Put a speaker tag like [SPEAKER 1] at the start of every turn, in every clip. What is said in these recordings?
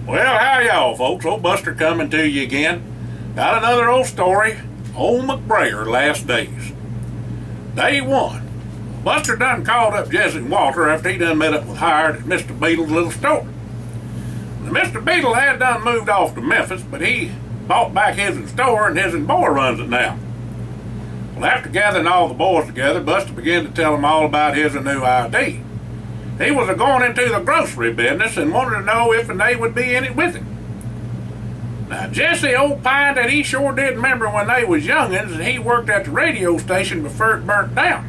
[SPEAKER 1] Well, how y'all folks? Old Buster coming to you again. Got another old story. Old McBrayer last days. Day one. Buster done called up Jesse and Walter after he done met up with Hired at Mr. Beetle's little store. Now, Mr. Beetle had done moved off to Memphis, but he bought back his store and his boy runs it now. Well, after gathering all the boys together, Buster began to tell them all about his new ID. He was going into the grocery business and wanted to know if they would be in it with him. Now, Jesse opined that he sure did remember when they was youngins and he worked at the radio station before it burnt down.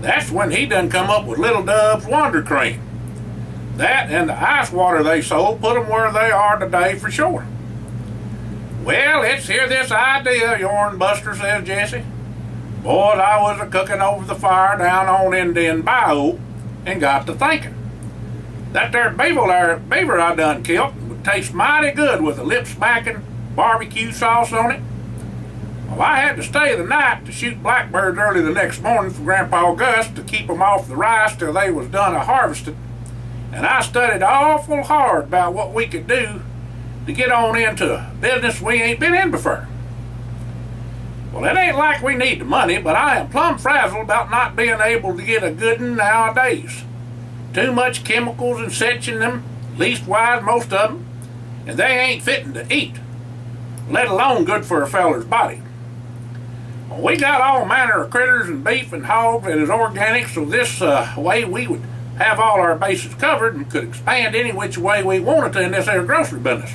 [SPEAKER 1] That's when he done come up with Little Dub's Wonder Cream. That and the ice water they sold put them where they are today for sure. Well, let's hear this idea, yourn, Buster, says Jesse. Boys, I was a-cooking over the fire down on Indian Bayou and got to thinking. That there beaver I done killed would taste mighty good with a lip-smacking barbecue sauce on it. Well, I had to stay the night to shoot blackbirds early the next morning for Grandpa Gus to keep 'em off the rice till they was done a-harvested. And I studied awful hard about what we could do to get on into a business we ain't been in before. Well, it ain't like we need the money, but I am plumb frazzled about not being able to get a good one nowadays. Too much chemicals and such in them, leastwise most of them, and they ain't fitting to eat, let alone good for a feller's body. Well, we got all manner of critters and beef and hogs that is organic, so this way we would have all our bases covered and could expand any which way we wanted to in this here grocery business.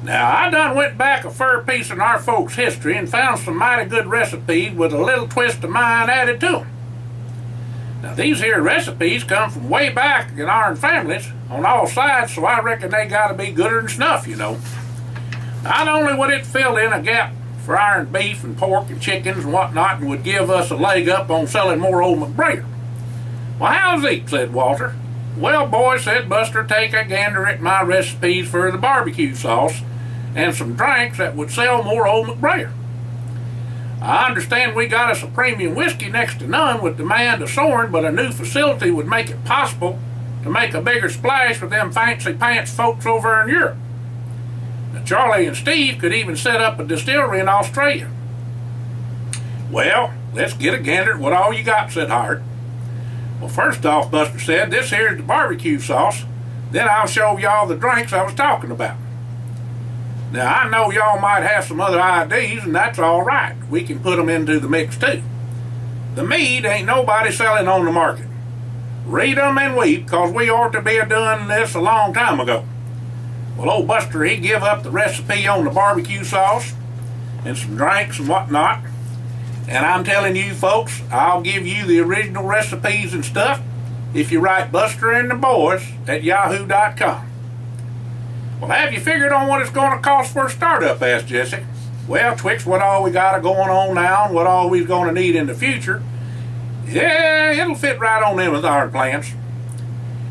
[SPEAKER 1] Now, I done went back a fair piece in our folks' history and found some mighty good recipes with a little twist of mine added to them. Now, these here recipes come from way back in our families on all sides, so I reckon they gotta be gooder than snuff, you know. Not only would it fill in a gap for our beef and pork and chickens and whatnot, and would give us a leg up on selling more old McBrayer. Well, how's it, said Walter. Well, boy, said Buster, take a gander at my recipes for the barbecue sauce and some drinks that would sell more old McBrayer. I understand we got us a premium whiskey next to none with demand a-soaring, but a new facility would make it possible to make a bigger splash with them fancy pants folks over in Europe. Now, Charlie and Steve could even set up a distillery in Australia. Well, let's get a gander at what all you got, said Hired. Well, first off, Buster said, this here's the barbecue sauce. Then I'll show y'all the drinks I was talking about. Now, I know y'all might have some other ideas, and that's all right. We can put them into the mix, too. The mead ain't nobody selling on the market. Read 'em and weep, 'cause we ought to be doing this a long time ago. Well, old Buster, he give up the recipe on the barbecue sauce and some drinks and whatnot. And I'm telling you, folks, I'll give you the original recipes and stuff if you write Buster and the Boys at yahoo.com. Well, have you figured on what it's going to cost for a startup, asked Jesse. Well, twixt what all we got going on now and what all we're going to need in the future, yeah, it'll fit right on in with our plans.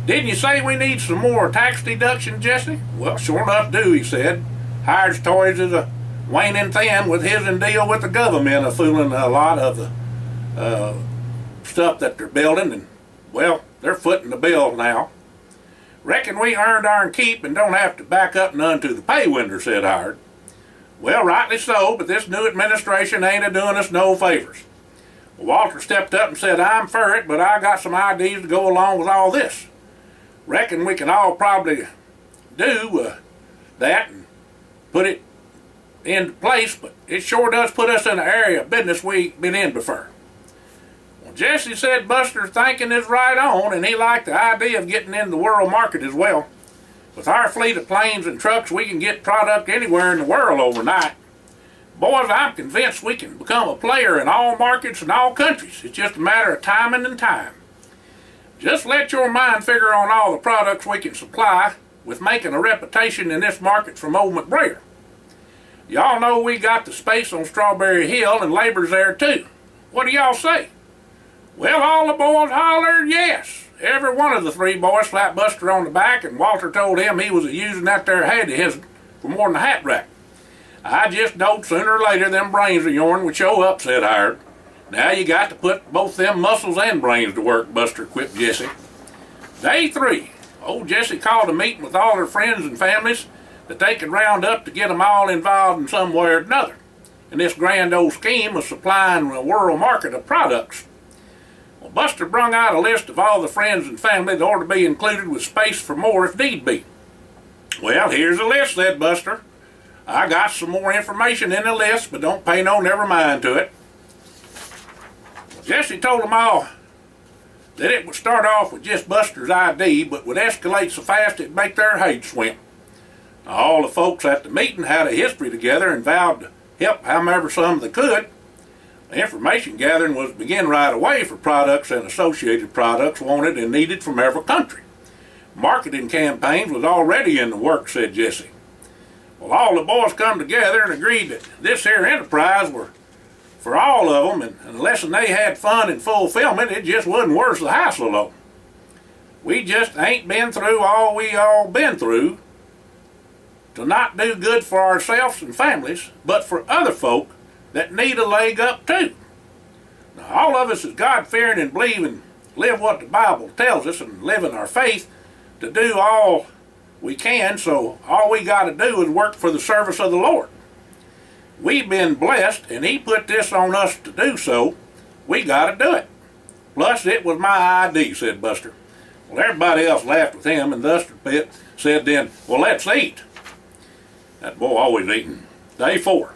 [SPEAKER 1] Didn't you say we need some more tax deduction, Jesse? Well, sure enough do, he said. Hired's toys is a waning thin with his deal with the government of fooling a lot of the stuff that they're building, and, well, they're footing the bill now. Reckon we earned our keep and don't have to back up none to the pay window, said Hired. Well, rightly so, but this new administration ain't a-doing us no favors. Walter stepped up and said, I'm for it, but I got some ideas to go along with all this. Reckon we can all probably do that and put it into place, but it sure does put us in an area of business we ain't been in before. Well, Jesse said Buster's thinking is right on, and he liked the idea of getting in the world market as well. With our fleet of planes and trucks, we can get product anywhere in the world overnight. Boys, I'm convinced we can become a player in all markets and all countries. It's just a matter of timing and time. Just let your mind figure on all the products we can supply with making a reputation in this market from old McBrayer. Y'all know we got the space on Strawberry Hill and labor's there too. What do y'all say? Well, all the boys hollered yes. Every one of the three boys slapped Buster on the back, and Walter told him he was using that there head of his for more than a hat rack. I just knowed sooner or later them brains of yourn would show up, said Hired. Now you got to put both them muscles and brains to work, Buster quipped Jesse. Day 3. Old Jesse called a meeting with all their friends and families that they could round up to get them all involved in some way or another. And this grand old scheme was supplying a world market of products. Well, Buster brung out a list of all the friends and family that ought to be included with space for more if need be. Well, here's a list, said Buster. I got some more information in the list, but don't pay no never mind to it. Well, Jesse told them all that it would start off with just Buster's ID, but would escalate so fast it'd make their heads swim. Now, all the folks at the meeting had a history together and vowed to help however some they could. The information gathering was to begin right away for products and associated products wanted and needed from every country. Marketing campaigns was already in the works, said Jesse. Well, all the boys come together and agreed that this here enterprise were for all of them, and unless they had fun and fulfillment, it just wasn't worth the hassle of them. We just ain't been through all we all been through to not do good for ourselves and families, but for other folk that need a leg up too. Now, all of us is God-fearing and believe and live what the Bible tells us and live in our faith to do all we can, so all we got to do is work for the service of the Lord. We've been blessed, and He put this on us to do so. We got to do it. Plus, it was my ID, said Buster. Well, everybody else laughed with him, and Buster said then, well, let's eat. That boy always eating. Day 4.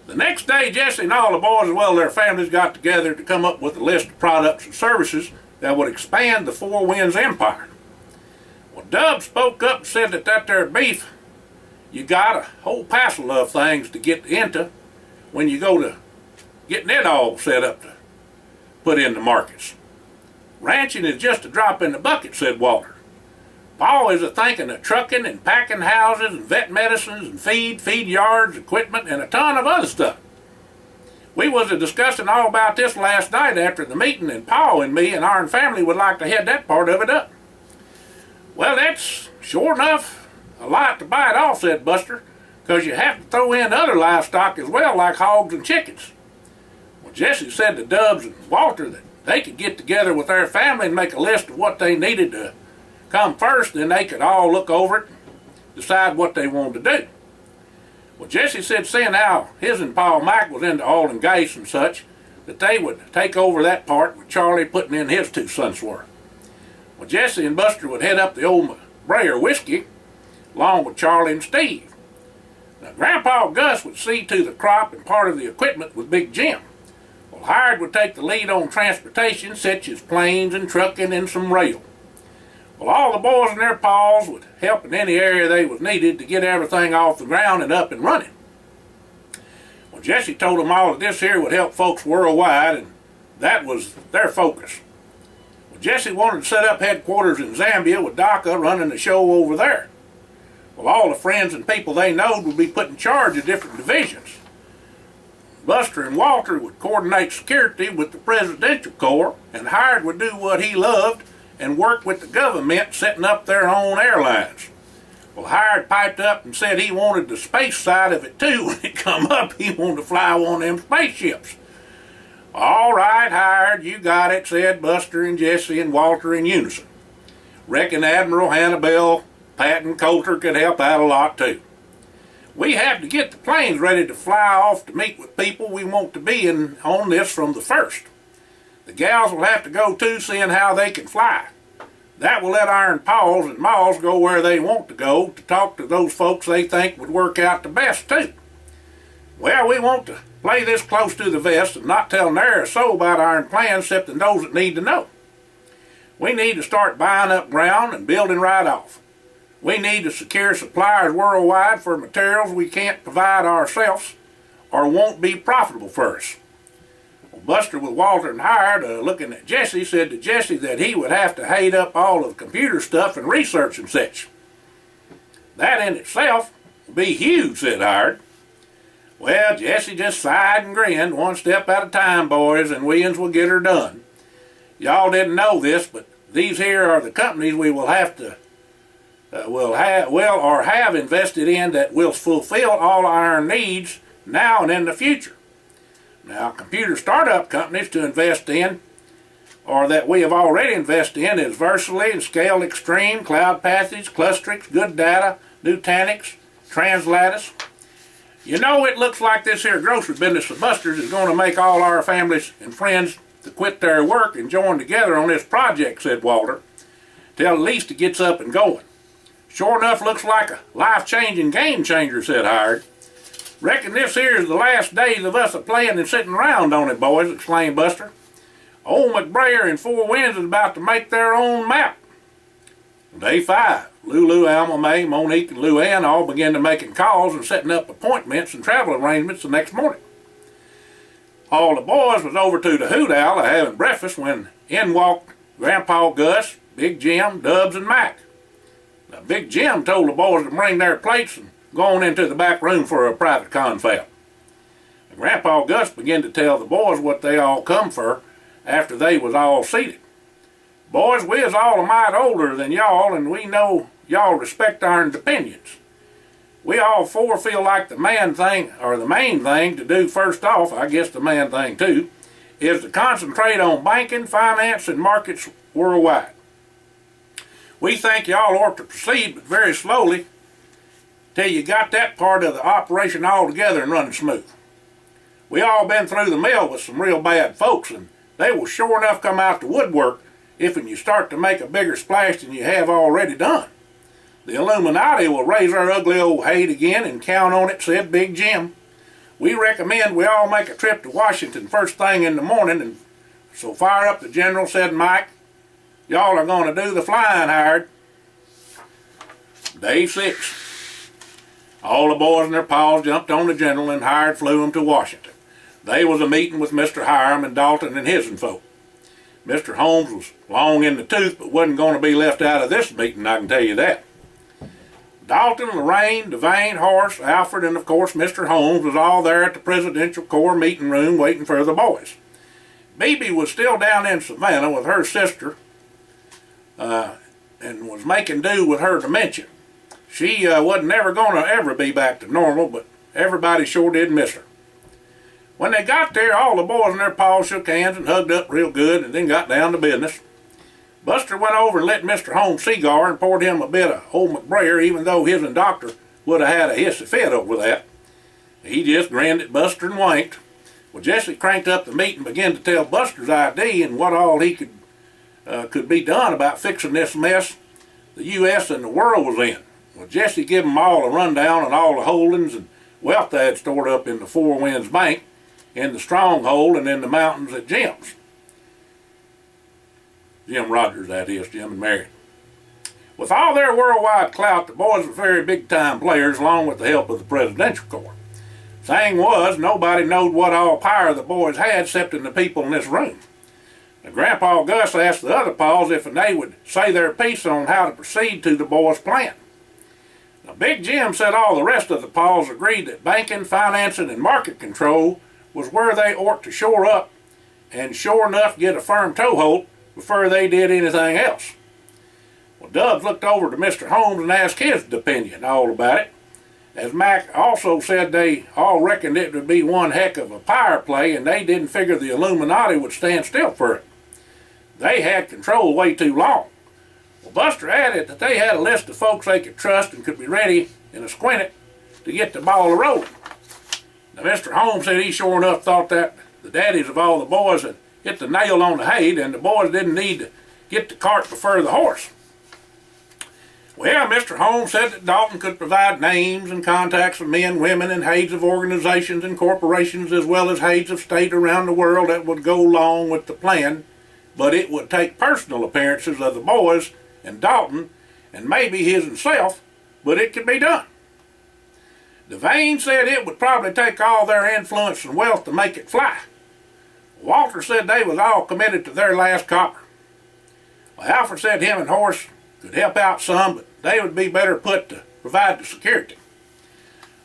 [SPEAKER 1] The next day, Jesse and all the boys, as well as their families, got together to come up with a list of products and services that would expand the Four Winds Empire. Well, Dub spoke up and said that there beef, you got a whole passel of things to get into when you go to getting it all set up to put in the markets. Ranching is just a drop in the bucket, said Walter. Paul is a-thinking of trucking and packing houses and vet medicines and feed yards, equipment, and a ton of other stuff. We was discussing all about this last night after the meeting, and Paul and me and our family would like to head that part of it up. Well, that's sure enough a lot to bite off, said Buster, because you have to throw in other livestock as well, like hogs and chickens. Well, Jesse said to Dubs and Walter that they could get together with their family and make a list of what they needed to come first, then they could all look over it and decide what they wanted to do. Well, Jesse said seeing how his and Paul Mack was into oil and gas and such, that they would take over that part with Charlie putting in his 2 cents worth. Well, Jesse and Buster would head up the old McBrayer whiskey along with Charlie and Steve. Now, Grandpa Gus would see to the crop and part of the equipment with Big Jim. Well, Hired would take the lead on transportation, such as planes and trucking and some rail. Well, all the boys and their paws would help in any area they was needed to get everything off the ground and up and running. Well, Jesse told them all that this here would help folks worldwide, and that was their focus. Well, Jesse wanted to set up headquarters in Zambia with Dhaka running the show over there. Well, all the friends and people they knowed would be put in charge of different divisions. Buster and Walter would coordinate security with the Presidential Corps, and Hired would do what he loved and work with the government setting up their own airlines. Well, Hired piped up and said he wanted the space side of it too. When it come up, he wanted to fly one of them spaceships. All right, Hired, you got it, said Buster and Jesse and Walter in unison. Reckon Admiral Hannibal, Pat and Coulter could help out a lot too. We have to get the planes ready to fly off to meet with people we want to be in on this from the first. The gals will have to go too, seeing how they can fly. That will let Iron Paws and Maws go where they want to go to talk to those folks they think would work out the best too. Well, we want to play this close to the vest and not tell ne'er a soul about our plans except those that need to know. We need to start buying up ground and building right off. We need to secure suppliers worldwide for materials we can't provide ourselves or won't be profitable for us. Well, Buster with Walter and Hired, looking at Jesse, said to Jesse that he would have to hate up all of the computer stuff and research and such. That in itself will be huge, said Hired. Well, Jesse just sighed and grinned, one step at a time, boys, and Williams will get her done. Y'all didn't know this, but these here are the companies we will have to have invested in that will fulfill all our needs now and in the future. Now, computer startup companies to invest in, or that we have already invested in, is Versally and Scale Extreme, Cloud Passage, Clustrix, Good Data, Nutanix, Translattice. You know, it looks like this here grocery business of Buster's is going to make all our families and friends to quit their work and join together on this project, said Walter, till at least it gets up and going. Sure enough, looks like a life-changing game changer, said Howard. Reckon this here is the last days of us a-playing and sitting around, don't it, boys? Exclaimed Buster. Old McBrayer and Four Winds is about to make their own map. Day 5, Lulu, Alma, May, Monique, and Luann all began to making calls and setting up appointments and travel arrangements the next morning. All the boys was over to the Hoot Owl having breakfast when in walked Grandpa Gus, Big Jim, Dubs, and Mac. Now, Big Jim told the boys to bring their plates and go on into the back room for a private confab. Grandpa Gus began to tell the boys what they all come for after they was all seated. Boys, we is all a mite older than y'all, and we know y'all respect our opinions. We all four feel like the main thing to do first off, I guess the main thing too, is to concentrate on banking, finance, and markets worldwide. We think y'all ought to proceed, but very slowly, till you got that part of the operation all together and running smooth. We all been through the mill with some real bad folks, and they will sure enough come out the woodwork if you start to make a bigger splash than you have already done. The Illuminati will raise our ugly old hate again and count on it, said Big Jim. We recommend we all make a trip to Washington first thing in the morning, and so fire up the General, said Mike. Y'all are going to do the flying, Howard. Day 6. All the boys and their pals jumped on the General and Howard flew them to Washington. They was a meeting with Mr. Hiram and Dalton and his folk. Mr. Holmes was long in the tooth, but wasn't going to be left out of this meeting, I can tell you that. Dalton, Lorraine, Devane, Horace, Alfred, and of course Mr. Holmes was all there at the Presidential Corps meeting room waiting for the boys. Bebe was still down in Savannah with her sister and was making do with her dementia. She wasn't never going to ever be back to normal, but everybody sure did miss her. When they got there, all the boys and their paws shook hands and hugged up real good and then got down to business. Buster went over and lit Mr. Holmes' cigar and poured him a bit of old McBrayer, even though his and Doctor would have had a hissy fit over that. He just grinned at Buster and winked. Well, Jesse cranked up the meat and began to tell Buster's idea and what all he could be done about fixing this mess the U.S. and the world was in. Well, Jesse gave them all a rundown on all the holdings and wealth they had stored up in the Four Winds Bank, in the Stronghold, and in the mountains at Jim's. Jim Rogers, that is, Jim and Mary. With all their worldwide clout, the boys were very big-time players, along with the help of the Presidential Corps. Thing was, nobody knowed what all power the boys had except in the people in this room. Now, Grandpa Gus asked the other paws if they would say their piece on how to proceed to the boys' plan. Now, Big Jim said all the rest of the paws agreed that banking, financing, and market control was where they ought to shore up and sure enough get a firm toehold before they did anything else. Well, Dubs looked over to Mr. Holmes and asked his opinion all about it. As Mac also said, they all reckoned it would be one heck of a power play, and they didn't figure the Illuminati would stand still for it. They had control way too long. Well, Buster added that they had a list of folks they could trust and could be ready in a squint to get the ball rolling. Now, Mr. Holmes said he sure enough thought that the daddies of all the boys had hit the nail on the head, and the boys didn't need to get the cart before the horse. Well, Mr. Holmes said that Dalton could provide names and contacts of men, women, and heads of organizations and corporations, as well as heads of state around the world that would go along with the plan, but it would take personal appearances of the boys and Dalton, and maybe his himself, but it could be done. Devane said it would probably take all their influence and wealth to make it fly. Walter said they was all committed to their last copper. Well, Alfred said him and Horace could help out some, but they would be better put to provide the security.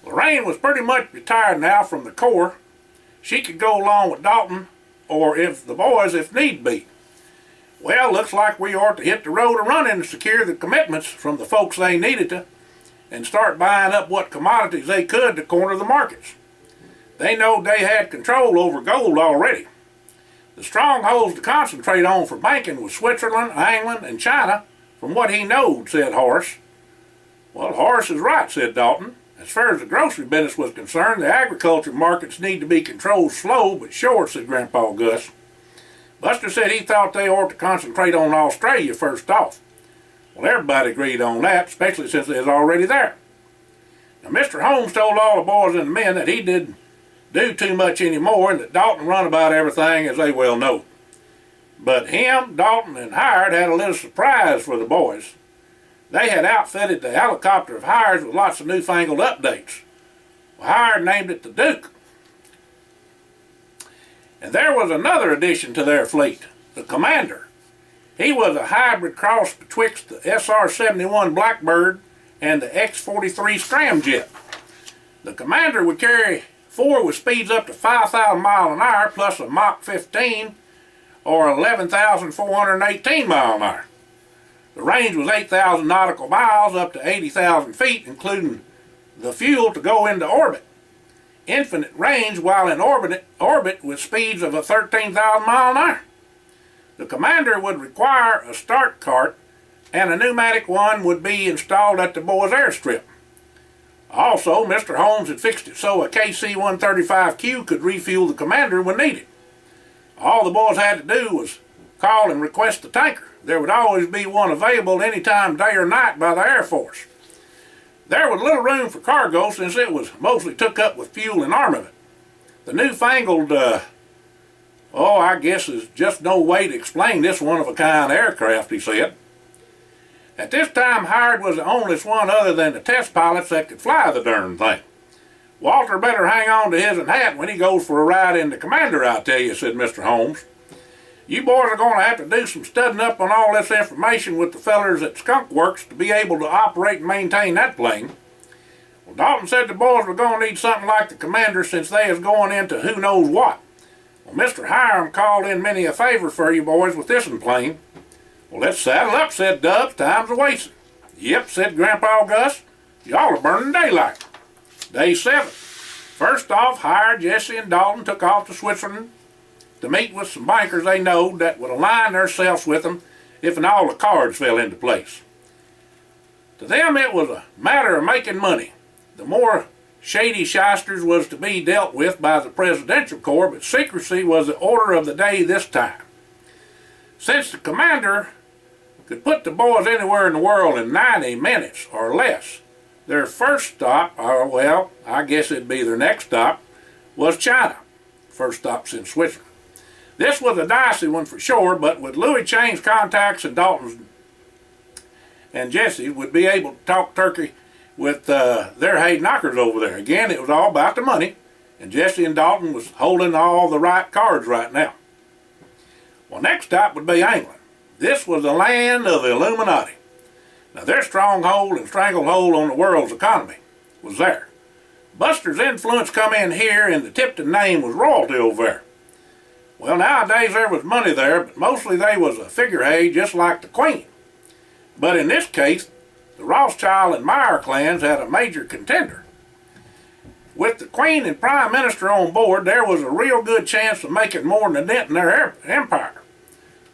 [SPEAKER 1] Lorraine was pretty much retired now from the Corps. She could go along with Dalton, or if the boys if need be. Well, looks like we ought to hit the road a running and secure the commitments from the folks they needed to, and start buying up what commodities they could to corner the markets. They knowed they had control over gold already. The strongholds to concentrate on for banking was Switzerland, England, and China, from what he knowed, said Horace. Well, Horace is right, said Dalton. As far as the grocery business was concerned, the agriculture markets need to be controlled slow but sure, said Grandpa Gus. Buster said he thought they ought to concentrate on Australia first off. Well, everybody agreed on that, especially since they was already there. Now, Mr. Holmes told all the boys and the men that he didn't do too much anymore and that Dalton run about everything, as they well know. But him, Dalton, and Hired had a little surprise for the boys. They had outfitted the helicopter of Hired's with lots of newfangled updates. Well, Hired named it the Duke. And there was another addition to their fleet, the Commander. He was a hybrid cross betwixt the SR-71 Blackbird and the X-43 scramjet. The Commander would carry 4 with speeds up to 5,000 miles an hour plus a Mach 15 or 11,418 miles an hour. The range was 8,000 nautical miles up to 80,000 feet, including the fuel to go into orbit. Infinite range while in orbit with speeds of 13,000 miles an hour. The Commander would require a start cart, and a pneumatic one would be installed at the boys' airstrip. Also, Mr. Holmes had fixed it so a KC-135Q could refuel the Commander when needed. All the boys had to do was call and request the tanker. There would always be one available any time, day or night, by the Air Force. There was little room for cargo since it was mostly took up with fuel and armament. The newfangled, I guess there's just no way to explain this one-of-a-kind aircraft, he said. At this time, Hired was the only one other than the test pilots that could fly the darn thing. Walter better hang on to his hat when he goes for a ride in the Commander, I tell you, said Mr. Holmes. You boys are going to have to do some studying up on all this information with the fellers at Skunk Works to be able to operate and maintain that plane. Well, Dalton said the boys were going to need something like the Commander since they is going into who knows what. Well, Mr. Hiram called in many a favor for you boys with this plane. Well, let's saddle up, said Dubs. Time's a-wasting. Yep, said Grandpa Gus. Y'all are burning daylight. Day 7. First off, Hired, Jesse, and Dalton took off to Switzerland to meet with some bankers they knowed that would align themselves with them if and all the cards fell into place. To them it was a matter of making money. The more shady shysters was to be dealt with by the Presidential Corps, but secrecy was the order of the day this time. Since the Commander could put the boys anywhere in the world in 90 minutes or less, their first stop, or I guess it'd be their next stop, was China. First stop since Switzerland. This was a dicey one for sure, but with Louis Chain's contacts and Dalton's and Jesse's would be able to talk turkey with their head knockers over there. Again, it was all about the money, and Jesse and Dalton was holding all the right cards right now. Well, next stop would be England. This was the land of the Illuminati. Now, their stronghold and stranglehold on the world's economy was there. Buster's influence come in here, and the Tipton name was royalty over there. Well, nowadays there was money there, but mostly they was a figurehead just like the Queen. But in this case, the Rothschild and Meyer clans had a major contender. With the Queen and Prime Minister on board, there was a real good chance of making more than a dent in their empire.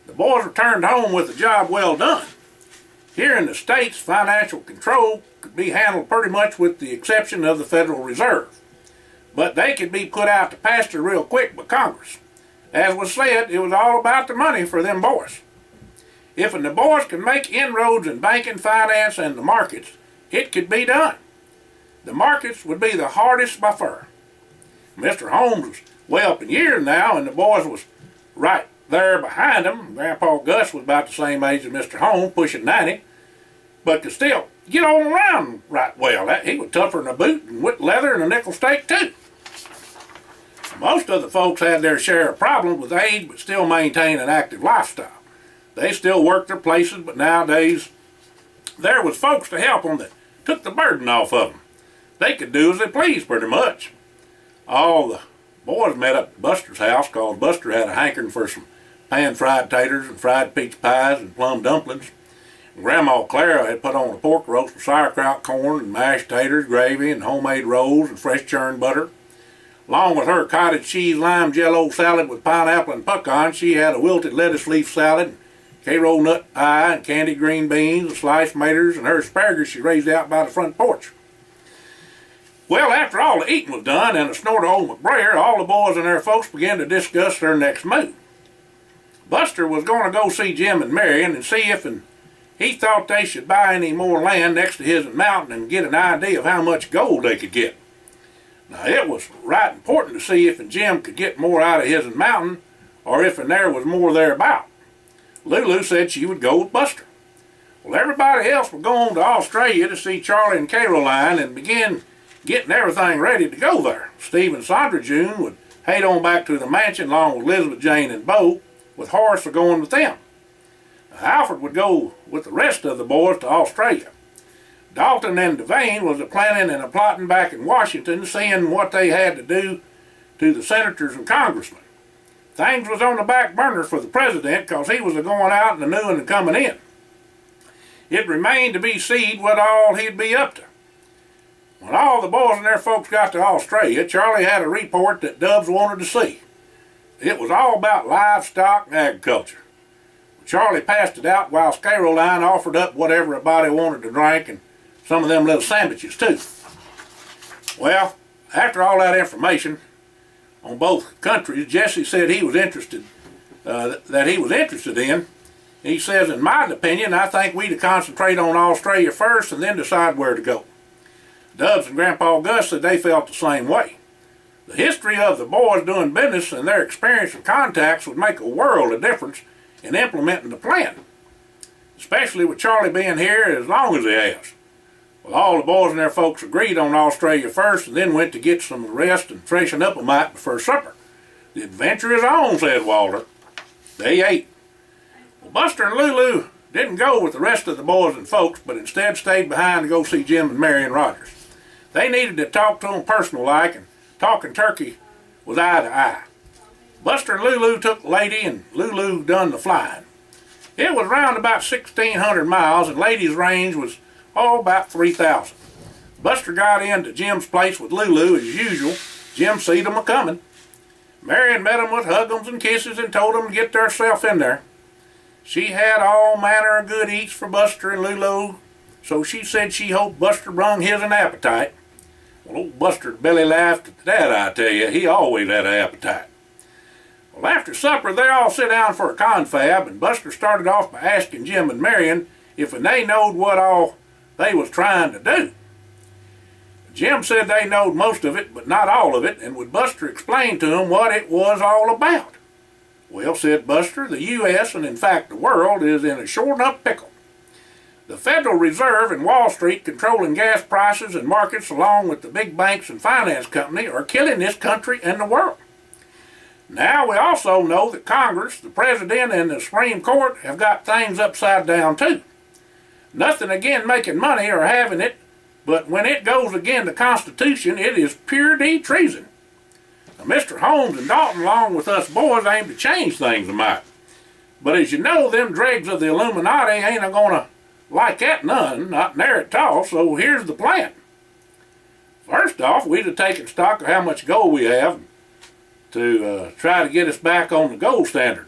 [SPEAKER 1] The boys returned home with a job well done. Here in the States, financial control could be handled pretty much with the exception of the Federal Reserve. But they could be put out to pasture real quick by Congress. As was said, it was all about the money for them boys. If the boys could make inroads in banking, finance, and the markets, it could be done. The markets would be the hardest by far. Mr. Holmes was way up in years now, and the boys was right there behind him. Grandpa Gus was about the same age as Mr. Holmes, pushing 90, but could still get on around right well. He was tougher than a boot and with leather and a nickel stake too. Most of the folks had their share of problems with age, but still maintained an active lifestyle. They still worked their places, but nowadays there was folks to help them that took the burden off of them. They could do as they pleased pretty much. All the boys met up at Buster's house because Buster had a hankering for some pan-fried taters and fried peach pies and plum dumplings. And Grandma Clara had put on a pork roast with sauerkraut corn and mashed taters, gravy, and homemade rolls and fresh churned butter. Along with her cottage cheese lime jello salad with pineapple and pecan, she had a wilted lettuce leaf salad, Cairo nut pie, and candied green beans, and sliced tomatoes, and her asparagus she raised out by the front porch. Well, after all the eating was done and a snort of old McBrayer, all the boys and their folks began to discuss their next move. Buster was going to go see Jim and Marion and see if he thought they should buy any more land next to his mountain and get an idea of how much gold they could get. Now, it was right important to see if Jim could get more out of his mountain or if there was more thereabout. Lulu said she would go with Buster. Well, everybody else would go on to Australia to see Charlie and Caroline and begin getting everything ready to go there. Steve and Sandra June would head on back to the mansion along with Elizabeth Jane and Bo, with Horace going with them. Now, Alfred would go with the rest of the boys to Australia. Dalton and Devane was planning and plotting back in Washington, seeing what they had to do to the senators and congressmen. Things was on the back burner for the president because he was going out and the new one coming in. It remained to be seen what all he'd be up to. When all the boys and their folks got to Australia, Charlie had a report that Dubs wanted to see. It was all about livestock and agriculture. Charlie passed it out whilst Caroline offered up what everybody wanted to drink and some of them little sandwiches too. Well, after all that information on both countries, Jesse said he was interested, He says, in my opinion, I think we to concentrate on Australia first and then decide where to go. Dubs and Grandpa Gus said they felt the same way. The history of the boys doing business and their experience and contacts would make a world of difference in implementing the plan, especially with Charlie being here as long as he has. Well, all the boys and their folks agreed on Australia first and then went to get some rest and freshen up a mite before supper. The adventure is on, said Walter. They ate. Well, Buster and Lulu didn't go with the rest of the boys and folks, but instead stayed behind to go see Jim and Marion Rogers. They needed to talk to them personal-like, and talking turkey was eye to eye. Buster and Lulu took the lady, and Lulu done the flying. It was round about 1,600 miles, and Lady's range was about 3,000. Buster got into Jim's place with Lulu as usual. Jim seed them a-coming. Marion met them with huggums and kisses and told them to get theirself in there. She had all manner of good eats for Buster and Lulu, so she said she hoped Buster brung his an appetite. Well, old Buster's belly laughed at that, I tell you. He always had an appetite. Well, after supper, they all sit down for a confab, and Buster started off by asking Jim and Marion if they knowed what all they was trying to do. Jim said they knowed most of it, but not all of it, and would Buster explain to them what it was all about. Well, said Buster, the U.S., and in fact the world, is in a sure enough pickle. The Federal Reserve and Wall Street controlling gas prices and markets along with the big banks and finance company are killing this country and the world. Now we also know that Congress, the President, and the Supreme Court have got things upside down too. Nothing again making money or having it, but when it goes again the Constitution, it is pure D treason. Now, Mr. Holmes and Dalton, along with us boys, aim to change things a mite. But as you know, them dregs of the Illuminati ain't a-gonna like that none, not near at all, so here's the plan. First off, we'd have taken stock of how much gold we have to try to get us back on the gold standard.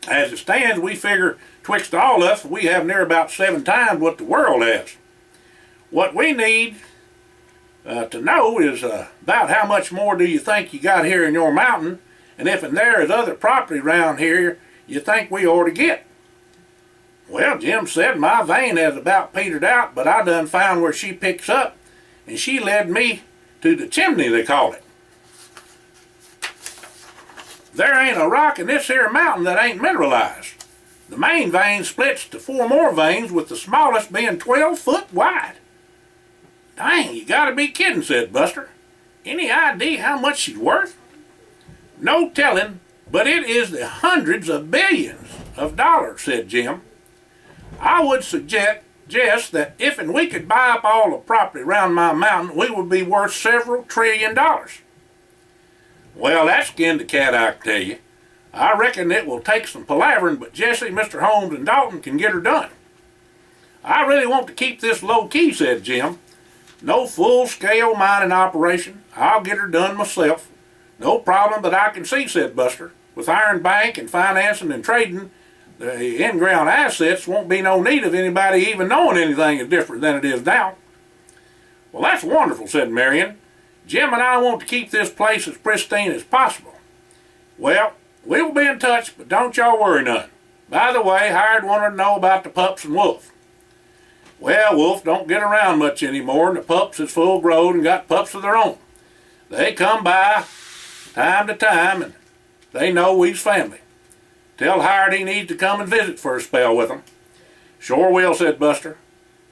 [SPEAKER 1] As it stands, we figure twixt all of us, we have near about 7 times what the world has. What we need to know is about how much more do you think you got here in your mountain, and if in there is other property around here you think we ought to get. Well, Jim said my vein has about petered out, but I done found where she picks up, and she led me to the chimney, they call it. There ain't a rock in this here mountain that ain't mineralized. The main vein splits to 4 more veins, with the smallest being 12 foot wide. Dang, you gotta be kidding, said Buster. Any idea how much she's worth? No telling, but it is the hundreds of billions of dollars, said Jim. I would suggest that if we could buy up all the property around my mountain, we would be worth several $1 trillion. Well, that's skin the cat, I can tell you. I reckon it will take some palavering, but Jesse, Mr. Holmes, and Dalton can get her done. I really want to keep this low key, said Jim. No full-scale mining operation. I'll get her done myself. No problem that I can see, said Buster. With Iron Bank and financing and trading, the in-ground assets won't be no need of anybody even knowing anything is different than it is now. Well, that's wonderful, said Marion. Jim and I want to keep this place as pristine as possible. Well, we will be in touch, but don't y'all worry none. By the way, Hired wanted to know about the pups and Wolf. Well, Wolf don't get around much anymore, and the pups is full grown and got pups of their own. They come by time to time, and they know we's family. Tell Hired he needs to come and visit for a spell with them. Sure will, said Buster.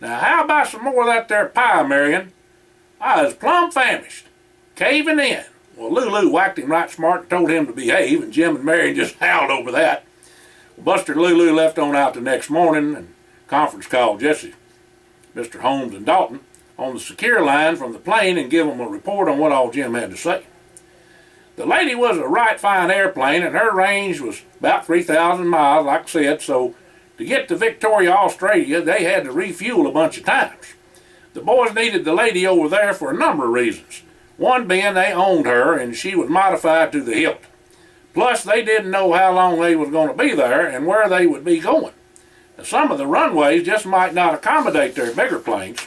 [SPEAKER 1] Now, how about some more of that there pie, Marion? I was plumb famished. Caving in. Well, Lulu whacked him right smart and told him to behave, and Jim and Marion just howled over that. Buster and Lulu left on out the next morning, and conference called Jesse, Mr. Holmes, and Dalton on the secure line from the plane and give them a report on what all Jim had to say. The lady was a right fine airplane, and her range was about 3,000 miles, like I said, so to get to Victoria, Australia, they had to refuel a bunch of times. The boys needed the lady over there for a number of reasons. One being they owned her, and she was modified to the hilt. Plus, they didn't know how long they was going to be there and where they would be going. Now, some of the runways just might not accommodate their bigger planes.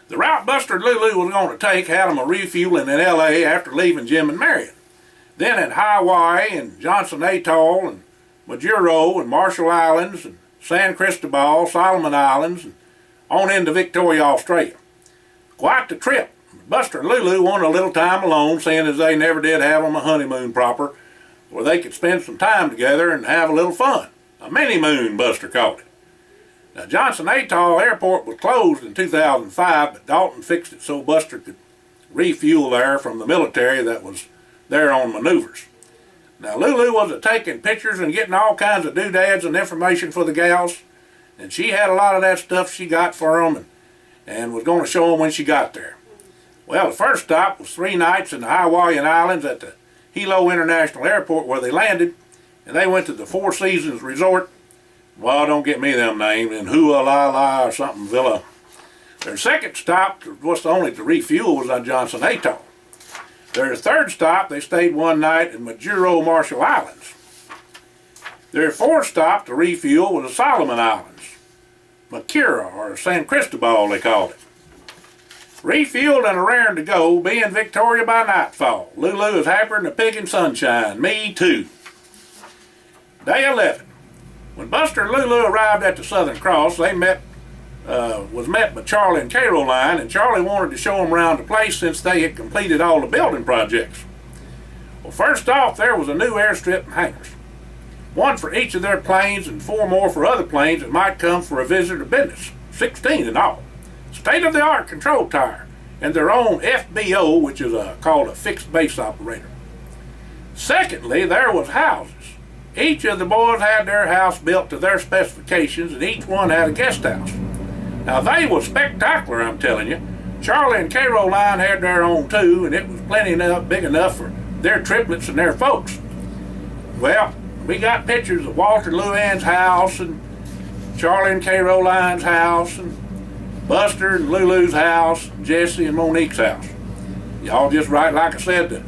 [SPEAKER 1] The route Buster and Lulu was going to take had them a refueling in L.A. after leaving Jim and Marion. Then at Hawaii and Johnson Atoll and Majuro and Marshall Islands and San Cristobal, Solomon Islands, and on into Victoria, Australia. Quite the trip. Buster and Lulu wanted a little time alone, seeing as they never did have them a honeymoon proper, where they could spend some time together and have a little fun. A mini-moon, Buster called it. Now, Johnson Atoll Airport was closed in 2005, but Dalton fixed it so Buster could refuel there from the military that was there on maneuvers. Now, Lulu was taking pictures and getting all kinds of doodads and information for the gals, and she had a lot of that stuff she got for them and was going to show them when she got there. Well, the first stop was 3 nights in the Hawaiian Islands at the Hilo International Airport where they landed, and they went to the Four Seasons Resort. Well, don't get me them names, in Hualala or something Villa. Their second stop, was only to refuel, was on Johnson Atoll. Their third stop, they stayed one night in Majuro, Marshall Islands. Their fourth stop to refuel was the Solomon Islands, Makira, or San Cristobal they called it. Refueled and raring to go, being Victoria by nightfall. Lulu is happier than a pig in sunshine. Me too. Day 11. When Buster and Lulu arrived at the Southern Cross, they was met by Charlie and Caroline, and Charlie wanted to show them around the place since they had completed all the building projects. Well, first off, there was a new airstrip and hangars. One for each of their planes and 4 more for other planes that might come for a visit or business. 16 in all. State-of-the-art control tower and their own FBO, which is called a fixed base operator. Secondly, there was houses. Each of the boys had their house built to their specifications, and each one had a guest house. Now, they was spectacular, I'm telling you. Charlie and Caroline had their own too, and it was big enough for their triplets and their folks. Well, we got pictures of Walter and Luann's house, and Charlie and Caroline's house, and Buster and Lulu's house, Jesse and Monique's house. Y'all just write, like I said, to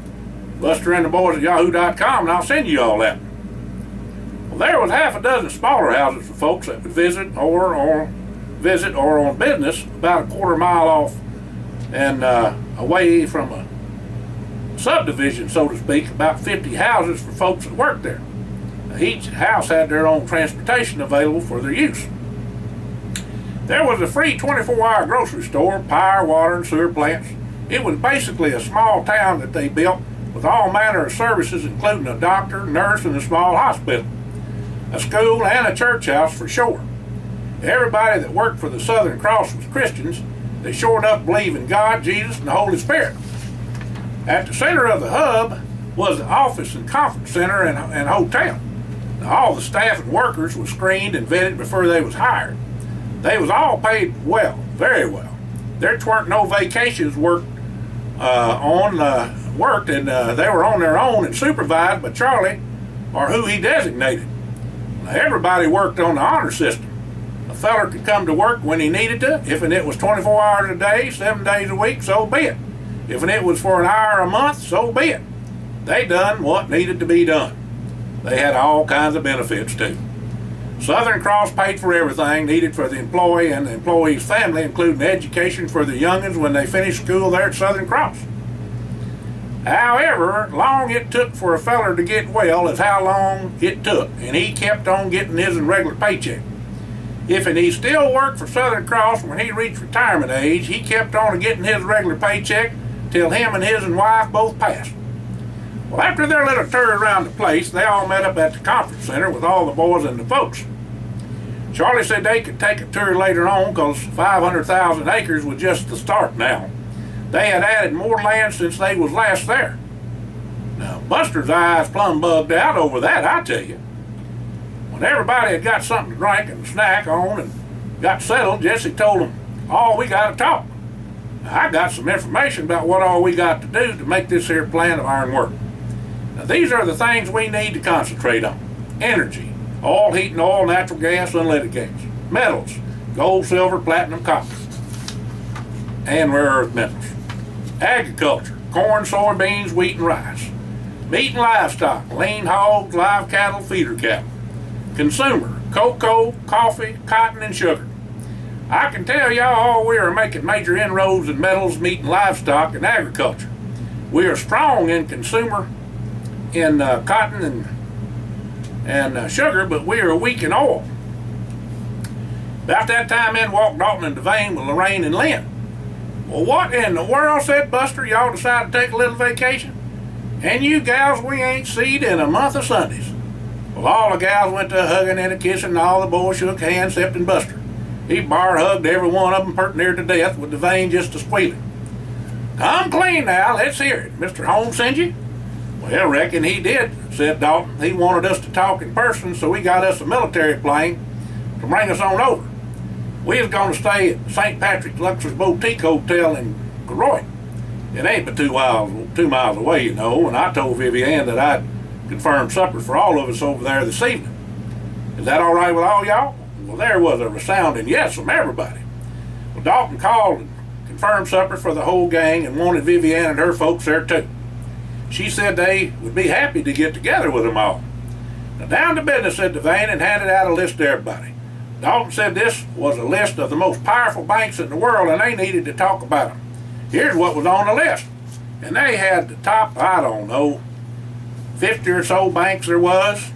[SPEAKER 1] Buster and the boys at yahoo.com, and I'll send you all that. Well, there was half a dozen smaller houses for folks that would visit or on business about a quarter mile off and away from a subdivision, so to speak, about 50 houses for folks that worked there. Now, each house had their own transportation available for their use. There was a free 24-hour grocery store, power, water, and sewer plants. It was basically a small town that they built with all manner of services, including a doctor, nurse, and a small hospital, a school, and a church house for sure. Everybody that worked for the Southern Cross was Christians. They sure enough believed in God, Jesus, and the Holy Spirit. At the center of the hub was the office and conference center and hotel. Now, all the staff and workers were screened and vetted before they was hired. They was all paid well, very well. There weren't no vacations worked, and they were on their own and supervised by Charlie or who he designated. Now, everybody worked on the honor system. A feller could come to work when he needed to. If it was 24 hours a day, 7 days a week, so be it. If it was for an hour a month, so be it. They done what needed to be done. They had all kinds of benefits too. Southern Cross paid for everything needed for the employee and the employee's family, including education for the youngins when they finished school there at Southern Cross. However long it took for a feller to get well is how long it took, and he kept on getting his regular paycheck. If he still worked for Southern Cross when he reached retirement age, he kept on getting his regular paycheck till him and his wife both passed. Well, after their little tour around the place, they all met up at the conference center with all the boys and the folks. Charlie said they could take a tour later on because 500,000 acres was just the start now. They had added more land since they was last there. Now, Buster's eyes plumb bugged out over that, I tell you. When everybody had got something to drink and snack on and got settled, Jesse told them, "Oh, we got to talk. I got some information about what all we got to do to make this here plan of ours work. Now, these are the things we need to concentrate on. Energy, oil, heat and oil, natural gas, unleaded gas. Metals, gold, silver, platinum, copper, and rare earth metals. Agriculture, corn, soybeans, wheat, and rice. Meat and livestock, lean hogs, live cattle, feeder cattle. Consumer, cocoa, coffee, cotton, and sugar. I can tell y'all we are making major inroads in metals, meat, and livestock and agriculture. We are strong in consumer, in cotton and sugar, but we are weak in oil." About that time in walked Dalton and Devane with Lorraine and Lynn. "Well, what in the world," said Buster, "y'all decided to take a little vacation? And you gals we ain't seen in a month of Sundays." Well, all the gals went to a hugging and a kissing, and all the boys shook hands excepting Buster. He bar hugged every one of them pert near to death, with Devane just a squealing. "Come clean now, let's hear it. Mr. Holmes send you?" "Well, reckon he did," said Dalton. "He wanted us to talk in person, so we got us a military plane to bring us on over. We was going to stay at St. Patrick's Luxor's Boutique Hotel in Garoy. It ain't but 2 miles away, you know, and I told Vivian that I'd confirmed supper for all of us over there this evening. Is that all right with all y'all?" Well, there was a resounding yes from everybody. Well, Dalton called and confirmed supper for the whole gang and wanted Vivian and her folks there too. She said they would be happy to get together with them all. "Now down to business," said Devane, and handed out a list to everybody. Dalton said this was a list of the most powerful banks in the world and they needed to talk about them. Here's what was on the list. And they had the top, I don't know, 50 or so banks there was.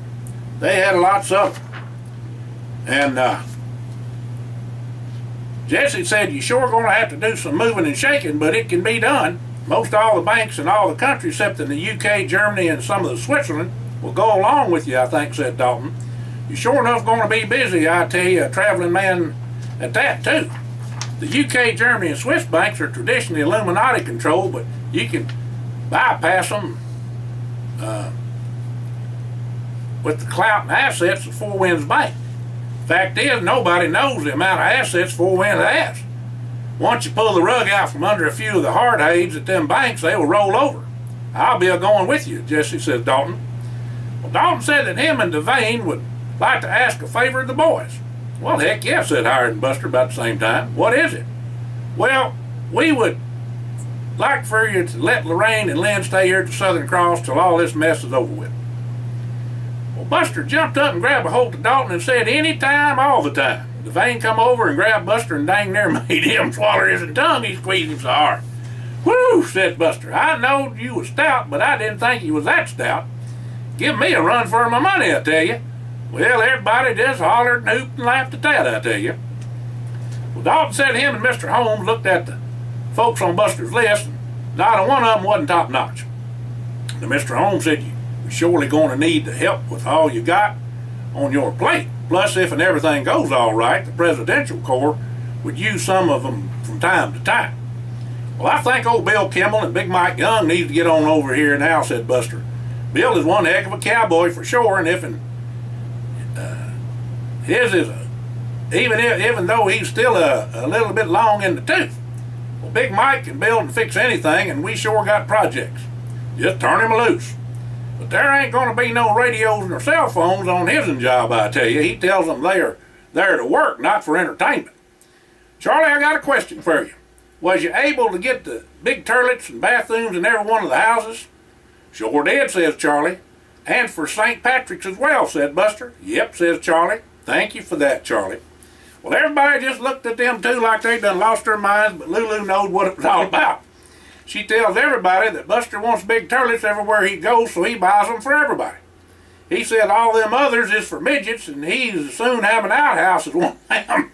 [SPEAKER 1] They had lots of them. And Jesse said, "You sure going to have to do some moving and shaking, but it can be done. Most all the banks in all the countries except in the UK, Germany, and some of the Switzerland will go along with you, I think," said Dalton. "You're sure enough going to be busy, I tell you, a traveling man at that too. The UK, Germany, and Swiss banks are traditionally Illuminati controlled, but you can bypass them with the clout and assets of Four Winds Bank. Fact is, nobody knows the amount of assets Four Winds has. Once you pull the rug out from under a few of the hardheads at them banks, they will roll over. I'll be a-going with you," Jesse said Dalton. Well, Dalton said that him and Devane would like to ask a favor of the boys. "Well, heck yeah," said Howard and Buster about the same time. "What is it?" "Well, we would like for you to let Lorraine and Lynn stay here at the Southern Cross till all this mess is over with." Well, Buster jumped up and grabbed a hold of Dalton and said, "Any time, all the time." Devane come over and grabbed Buster and dang near made him swaller his tongue. He squeezed him so hard. "Whew," said Buster. "I knowed you was stout, but I didn't think you was that stout. Give me a run for my money, I tell you." Well, everybody just hollered and hooped and laughed at that, I tell you. Well, Dalton said him and Mr. Holmes looked at the folks on Buster's list, and not a one of them wasn't top notch. And Mr. Holmes said, "You're surely going to need the help with all you got on your plate. Plus, if and everything goes all right, the Presidential Corps would use some of them from time to time." "Well, I think old Bill Kimmel and Big Mike Young need to get on over here now," said Buster. "Bill is one heck of a cowboy for sure, and his is even though he's still a little bit long in the tooth. Well, Big Mike can build and fix anything, and we sure got projects. Just turn him loose. But there ain't going to be no radios nor cell phones on his job, I tell you. He tells them they are there to work, not for entertainment. Charlie, I got a question for you. Was you able to get the big toilets and bathrooms in every one of the houses? Sure did, says Charlie. And for St. Patrick's as well, said Buster. Yep, says Charlie. Thank you for that, Charlie. Well, everybody just looked at them two like they done lost their minds, but Lulu knowed what it was all about. She tells everybody that Buster wants big toilets everywhere he goes, so he buys them for everybody. He said all them others is for midgets, and he's soon have an outhouse as one of them.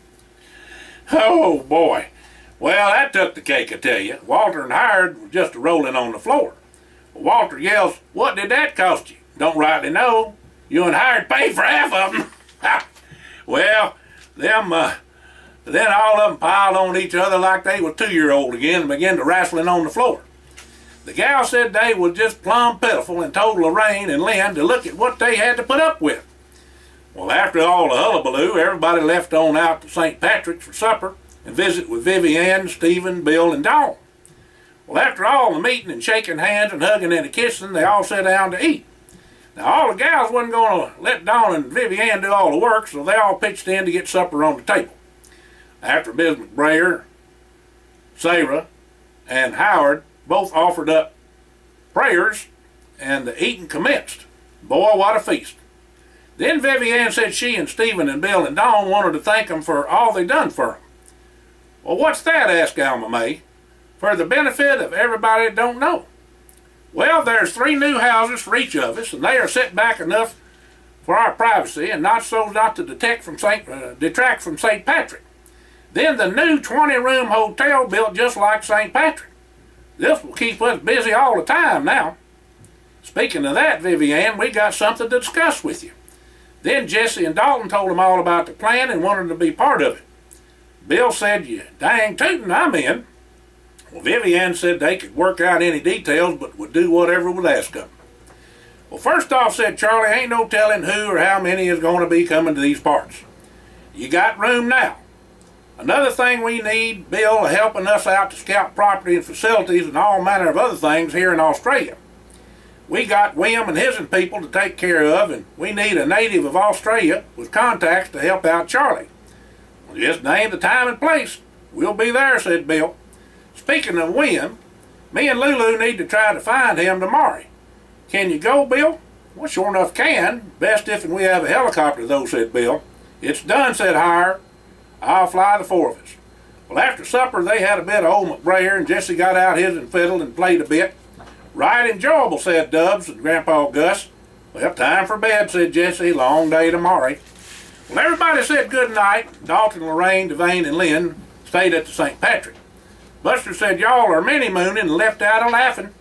[SPEAKER 1] Oh, boy. Well, that took the cake, I tell you. Walter and Hired were just rolling on the floor. Walter yells, "What did that cost you?" "Don't rightly know. You and Hired paid for half of them." Well, then all of them piled on each other like they were 2-year-old again and began to wrestling on the floor. The gal said they was just plumb pitiful and told Lorraine and Lynn to look at what they had to put up with. Well, after all the hullabaloo, everybody left on out to St. Patrick's for supper and visit with Vivian, Stephen, Bill, and Dawn. Well, after all the meeting and shaking hands and hugging and kissing, they all sat down to eat. Now, all the gals wasn't going to let Dawn and Vivian do all the work, so they all pitched in to get supper on the table. After Ms. McBrayer, Sarah, and Howard both offered up prayers, and the eating commenced. Boy, what a feast. Then Vivian said she and Stephen and Bill and Dawn wanted to thank them for all they done for them. "Well, what's that?" asked Alma May. "For the benefit of everybody that don't know." "Well, there's 3 new houses for each of us, and they are set back enough for our privacy and not to detract from St. Patrick. Then the new 20-room hotel built just like St. Patrick. This will keep us busy all the time now. Speaking of that, Vivian, we got something to discuss with you." Then Jesse and Dalton told them all about the plan and wanted to be part of it. Bill said, "You dang tootin', I'm in." Well, Vivian said they could work out any details but would do whatever was asked of them. Well, first off, said Charlie, ain't no telling who or how many is going to be coming to these parts. You got room now. Another thing we need, Bill helping us out to scout property and facilities and all manner of other things here in Australia. We got William and his people to take care of, and we need a native of Australia with contacts to help out Charlie. Well, just name the time and place. We'll be there, said Bill. Speaking of William, me and Lulu need to try to find him tomorrow. Can you go, Bill? Well, sure enough can. Best if we have a helicopter, though, said Bill. It's done, said Hire. I'll fly the 4 of us. Well, after supper, they had a bit of old McBrayer, and Jesse got out his and fiddled and played a bit. Right enjoyable, said Dubs and Grandpa Gus. Well, time for bed, said Jesse. Long day tomorrow. Well, everybody said good night. Dalton, Lorraine, Devane, and Lynn stayed at the St. Patrick. Buster said y'all are mini-mooning and left out of laughing.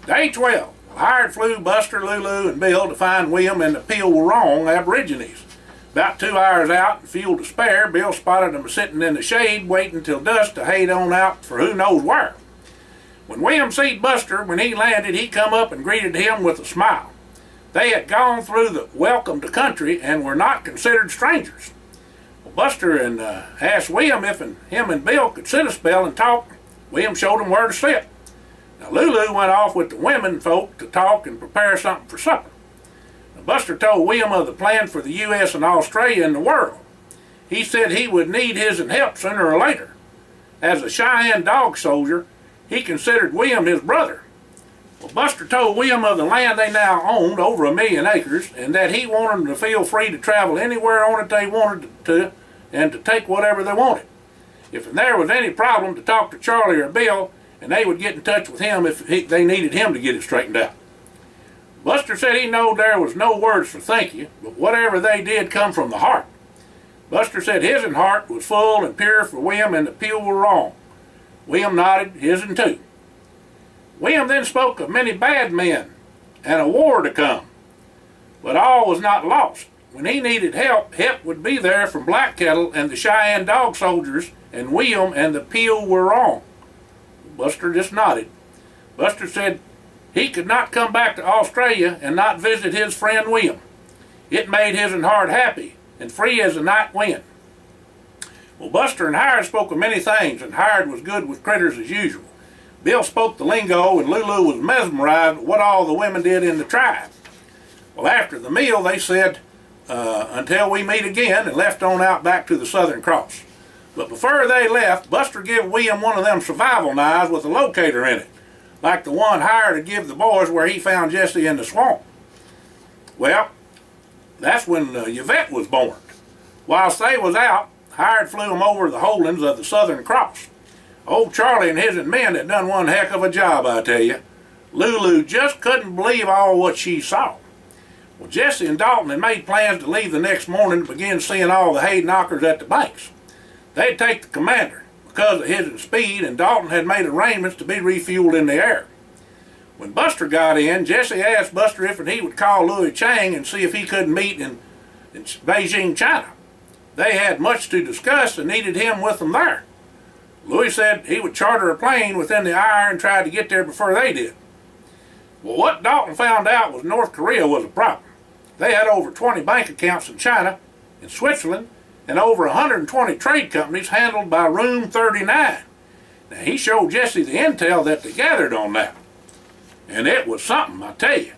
[SPEAKER 1] Day 12. Hired flew Buster, Lulu, and Bill to find William and the Peel-Wrong Aborigines. About 2 hours out and fuel to spare, Bill spotted them sitting in the shade waiting till dusk to head on out for who knows where. When William seed Buster, when he landed, he come up and greeted him with a smile. They had gone through the welcome to country and were not considered strangers. Well, Buster and asked William if him and Bill could sit a spell and talk. William showed them where to sit. Now Lulu went off with the women folk to talk and prepare something for supper. Now, Buster told William of the plan for the U.S. and Australia and the world. He said he would need his help sooner or later. As a Cheyenne dog soldier, he considered William his brother. Well, Buster told William of the land they now owned, over 1 million acres, and that he wanted them to feel free to travel anywhere on it they wanted to, and to take whatever they wanted. If there was any problem, to talk to Charlie or Bill, and they would get in touch with him if they needed him to get it straightened out. Buster said he knowed there was no words for thank you, but whatever they did come from the heart. Buster said his heart was full and pure for William, and the Peel-Wrong. William nodded, his too. William then spoke of many bad men and a war to come. But all was not lost. When he needed help, help would be there from Black Kettle and the Cheyenne dog soldiers, and William and the Peel-Wrong. Buster just nodded. Buster said he could not come back to Australia and not visit his friend William. It made his heart happy and free as a night wind. Well, Buster and Hired spoke of many things, and Hired was good with critters as usual. Bill spoke the lingo, and Lulu was mesmerized at what all the women did in the tribe. Well, after the meal, they said, until we meet again, and left on out back to the Southern Cross. But before they left, Buster give William one of them survival knives with a locator in it, like the one hired to give the boys where he found Jesse in the swamp. Well, that's when Yvette was born. Whilst they was out, Hired flew him over the holdings of the Southern Cross. Old Charlie and his men had done one heck of a job, I tell you. Lulu just couldn't believe all what she saw. Well, Jesse and Dalton had made plans to leave the next morning to begin seeing all the hay knockers at the banks. They'd take the commander because of his speed, and Dalton had made arrangements to be refueled in the air. When Buster got in, Jesse asked Buster if he would call Louis Chang and see if he couldn't meet in Beijing, China. They had much to discuss and needed him with them there. Louis said he would charter a plane within the hour and tried to get there before they did. Well, what Dalton found out was North Korea was a problem. They had over 20 bank accounts in China, in Switzerland, and over 120 trade companies handled by Room 39. Now, he showed Jesse the intel that they gathered on that. And it was something, I tell you.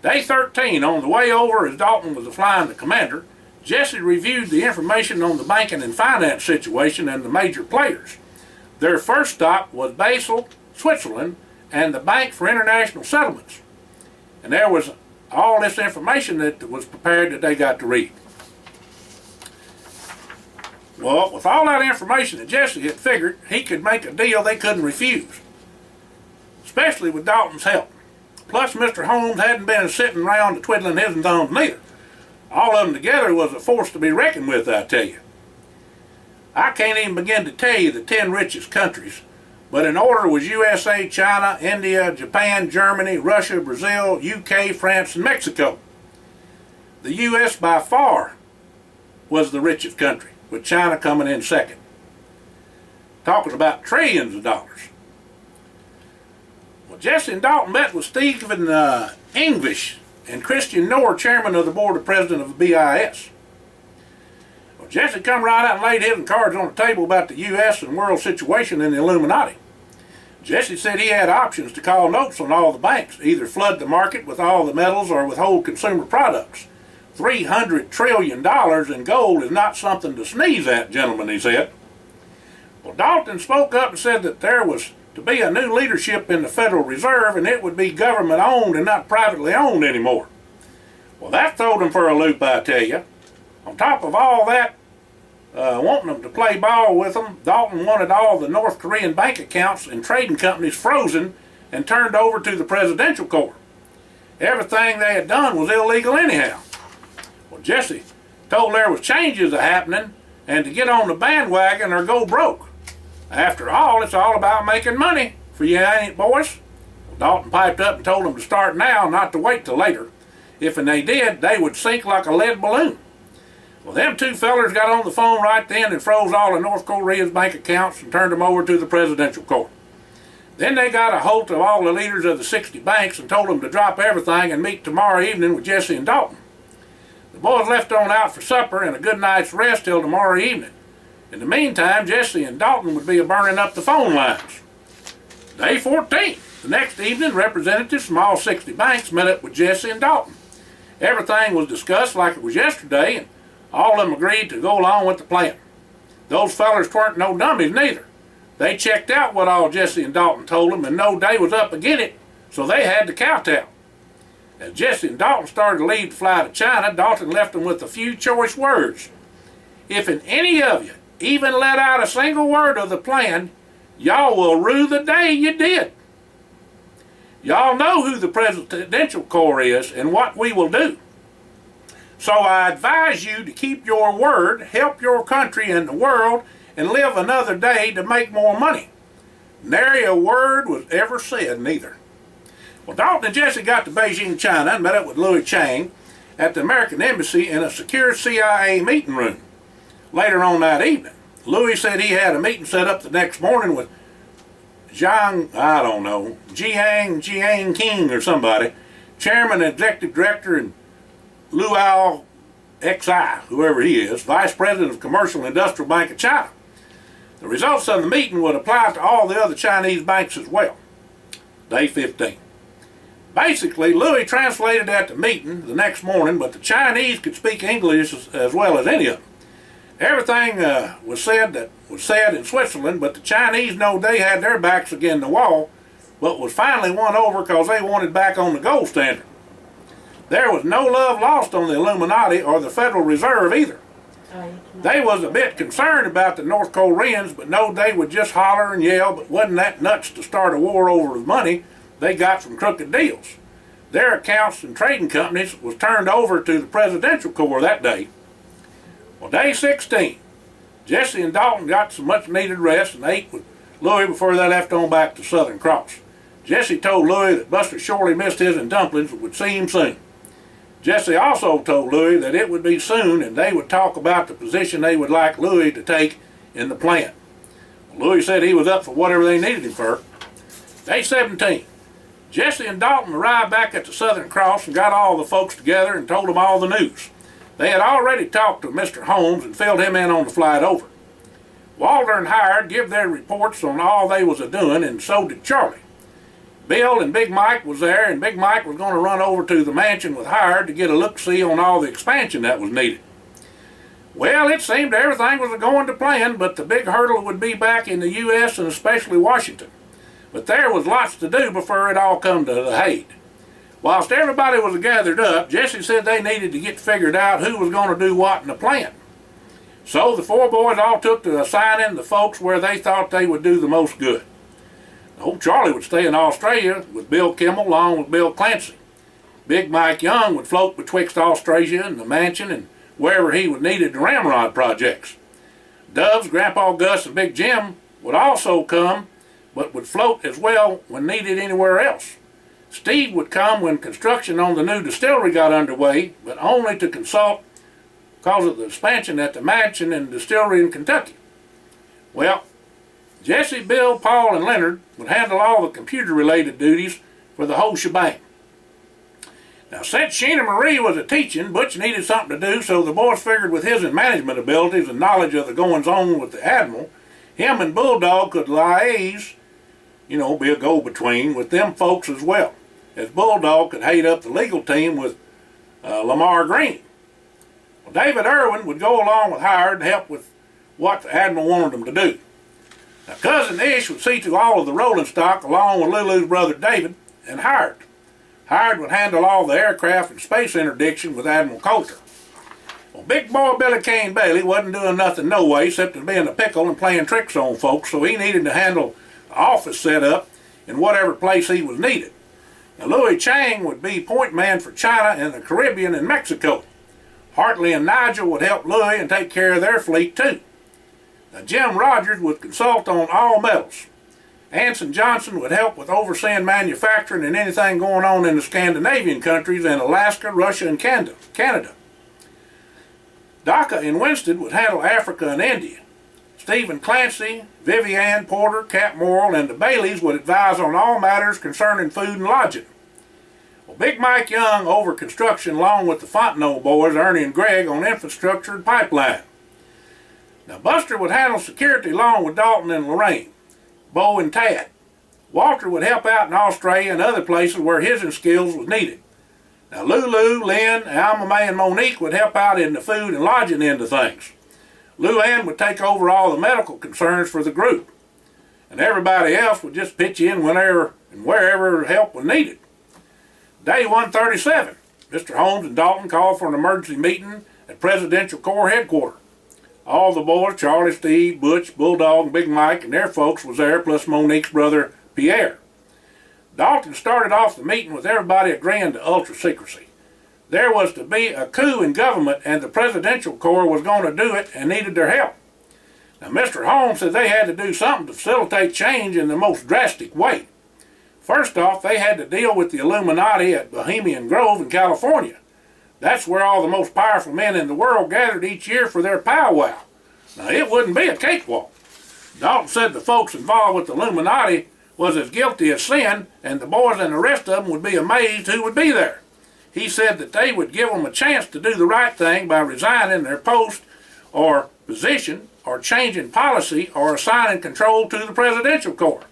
[SPEAKER 1] Day 13, on the way over as Dalton was flying the commander, Jesse reviewed the information on the banking and finance situation and the major players. Their first stop was Basel, Switzerland, and the Bank for International Settlements. And there was all this information that was prepared that they got to read. Well, with all that information that Jesse had figured, he could make a deal they couldn't refuse, especially with Dalton's help. Plus, Mr. Holmes hadn't been sitting around twiddling his thumbs neither. All of them together was a force to be reckoned with, I tell you. I can't even begin to tell you the 10 richest countries, but in order was USA, China, India, Japan, Germany, Russia, Brazil, UK, France, and Mexico. The US by far was the richest country, with China coming in second. Talking about trillions of dollars. Well, Jesse and Dalton met with Stephen English and Christian Knorr, chairman of the board of president of the BIS. Well, Jesse come right out and laid his cards on the table about the U.S. and world situation in the Illuminati. Jesse said he had options to call notes on all the banks, either flood the market with all the metals or withhold consumer products. $300 trillion in gold is not something to sneeze at, gentlemen, he said. Well, Dalton spoke up and said that there was to be a new leadership in the Federal Reserve, and it would be government-owned and not privately owned anymore. Well, that throwed them for a loop, I tell you. On top of all that, wanting them to play ball with them, Dalton wanted all the North Korean bank accounts and trading companies frozen and turned over to the presidential court. Everything they had done was illegal anyhow. Well, Jesse told there was changes happening and to get on the bandwagon or go broke. After all, it's all about making money for you, ain't it, boys? Well, Dalton piped up and told them to start now, not to wait till later. If and they did, they would sink like a lead balloon. Well, them two fellers got on the phone right then and froze all of North Korea's bank accounts and turned them over to the presidential court. Then they got a hold of all the leaders of the 60 banks and told them to drop everything and meet tomorrow evening with Jesse and Dalton. The boys left on out for supper and a good night's rest till tomorrow evening. In the meantime, Jesse and Dalton would be burning up the phone lines. Day 14, the next evening, representatives from all 60 banks met up with Jesse and Dalton. Everything was discussed like it was yesterday, and all of them agreed to go along with the plan. Those fellers weren't no dummies neither. They checked out what all Jesse and Dalton told them, and no day was up again it, so they had to kowtow. As Jesse and Dalton started to leave to fly to China, Dalton left them with a few choice words. If in any of you even let out a single word of the plan, y'all will rue the day you did. Y'all know who the presidential corps is and what we will do. So I advise you to keep your word, help your country and the world, and live another day to make more money. Nary a word was ever said neither. Well, Dalton and Jesse got to Beijing, China, and met up with Louis Chang at the American Embassy in a secure CIA meeting room. Later on that evening, Louis said he had a meeting set up the next morning with Jiang King or somebody, chairman and executive director, and Luo Xi, whoever he is, vice president of Commercial and Industrial Bank of China. The results of the meeting would apply to all the other Chinese banks as well. Day 15. Basically, Louis translated at the meeting the next morning, but the Chinese could speak English as well as any of them. Everything was said in Switzerland, but the Chinese know they had their backs against the wall, but was finally won over because they wanted back on the gold standard. There was no love lost on the Illuminati or the Federal Reserve either. They was a bit concerned about the North Koreans, but knowed they would just holler and yell, but wasn't that nuts to start a war over the money they got from crooked deals. Their accounts and trading companies was turned over to the Presidential Corps that day. Well, day 16, Jesse and Dalton got some much needed rest and ate with Louis before they left on back to Southern Cross. Jesse told Louis that Buster surely missed his and dumplings but would see him soon. Jesse also told Louis that it would be soon and they would talk about the position they would like Louis to take in the plant. Well, Louis said he was up for whatever they needed him for. Day 17, Jesse and Dalton arrived back at the Southern Cross and got all the folks together and told them all the news. They had already talked to Mr. Holmes and filled him in on the flight over. Walter and Hired give their reports on all they was a-doing, and so did Charlie. Bill and Big Mike was there, and Big Mike was going to run over to the mansion with Hired to get a look-see on all the expansion that was needed. Well, it seemed everything was going to plan, but the big hurdle would be back in the U.S. and especially Washington. But there was lots to do before it all come to the head. Whilst everybody was gathered up, Jesse said they needed to get figured out who was going to do what in the plant. So the four boys all took to assigning the folks where they thought they would do the most good. Old Charlie would stay in Australia with Bill Kimmel along with Bill Clancy. Big Mike Young would float betwixt Australia and the mansion and wherever he would needed the ramrod projects. Doves, Grandpa Gus, and Big Jim would also come, but would float as well when needed anywhere else. Steve would come when construction on the new distillery got underway, but only to consult because of the expansion at the mansion and distillery in Kentucky. Well, Jesse, Bill, Paul, and Leonard would handle all the computer-related duties for the whole shebang. Now, since Sheena Marie was a teaching, Butch needed something to do, so the boys figured with his management abilities and knowledge of the goings-on with the Admiral, him and Bulldog could liaise, be a go-between with them folks as well, as Bulldog could head up the legal team with Lamar Green. Well, David Irwin would go along with Hired to help with what the Admiral wanted them to do. Now, Cousin Ish would see to all of the rolling stock along with Lulu's brother David and Hired. Hired would handle all the aircraft and space interdiction with Admiral Coulter. Well, big boy Billy Kane Bailey wasn't doing nothing no way except being a pickle and playing tricks on folks, so he needed to handle the office setup in whatever place he was needed. Now, Louis Chang would be point man for China and the Caribbean and Mexico. Hartley and Nigel would help Louis and take care of their fleet too. Now, Jim Rogers would consult on all metals. Anson Johnson would help with overseeing manufacturing and anything going on in the Scandinavian countries and Alaska, Russia, and Canada. Daka and Winston would handle Africa and India. Stephen Clancy, Vivian Porter, Cap Morrill, and the Baileys would advise on all matters concerning food and lodging. Well, Big Mike Young over construction along with the Fontenot boys, Ernie and Greg, on infrastructure and pipeline. Now, Buster would handle security along with Dalton and Lorraine, Bo and Tad. Walter would help out in Australia and other places where his skills was needed. Now, Lulu, Lynn, Alma Mae, and Monique would help out in the food and lodging end of things. Lou Ann would take over all the medical concerns for the group. And everybody else would just pitch in whenever and wherever help was needed. Day 137, Mr. Holmes and Dalton called for an emergency meeting at Presidential Corps headquarters. All the boys, Charlie, Steve, Butch, Bulldog, and Big Mike, and their folks was there, plus Monique's brother, Pierre. Dalton started off the meeting with everybody agreeing to ultra secrecy. There was to be a coup in government, and the Presidential Corps was going to do it and needed their help. Now, Mr. Holmes said they had to do something to facilitate change in the most drastic way. First off, they had to deal with the Illuminati at Bohemian Grove in California. That's where all the most powerful men in the world gathered each year for their powwow. Now, it wouldn't be a cakewalk. Dalton said the folks involved with the Illuminati was as guilty as sin, and the boys and the rest of them would be amazed who would be there. He said that they would give them a chance to do the right thing by resigning their post or position or changing policy or assigning control to the Presidential Corps.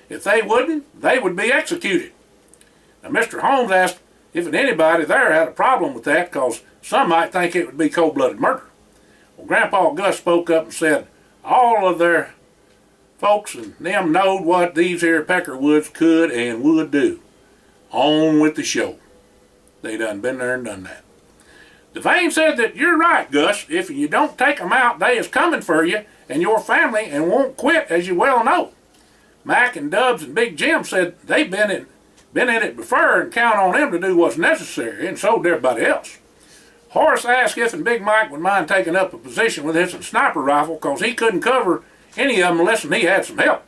[SPEAKER 1] If they wouldn't, they would be executed. Now, Mr. Holmes asked if anybody there had a problem with that, because some might think it would be cold-blooded murder. Well, Grandpa Gus spoke up and said all of their folks and them knowed what these here Peckerwoods could and would do. On with the show. They done been there and done that. Devane said that you're right, Gus. If you don't take 'em out, they is coming for you and your family and won't quit, as you well know. Mac and Dubs and Big Jim said they've been in it before and count on them to do what's necessary, and so did everybody else. Horace asked if and Big Mike would mind taking up a position with his sniper rifle, because he couldn't cover any of them unless he had some help.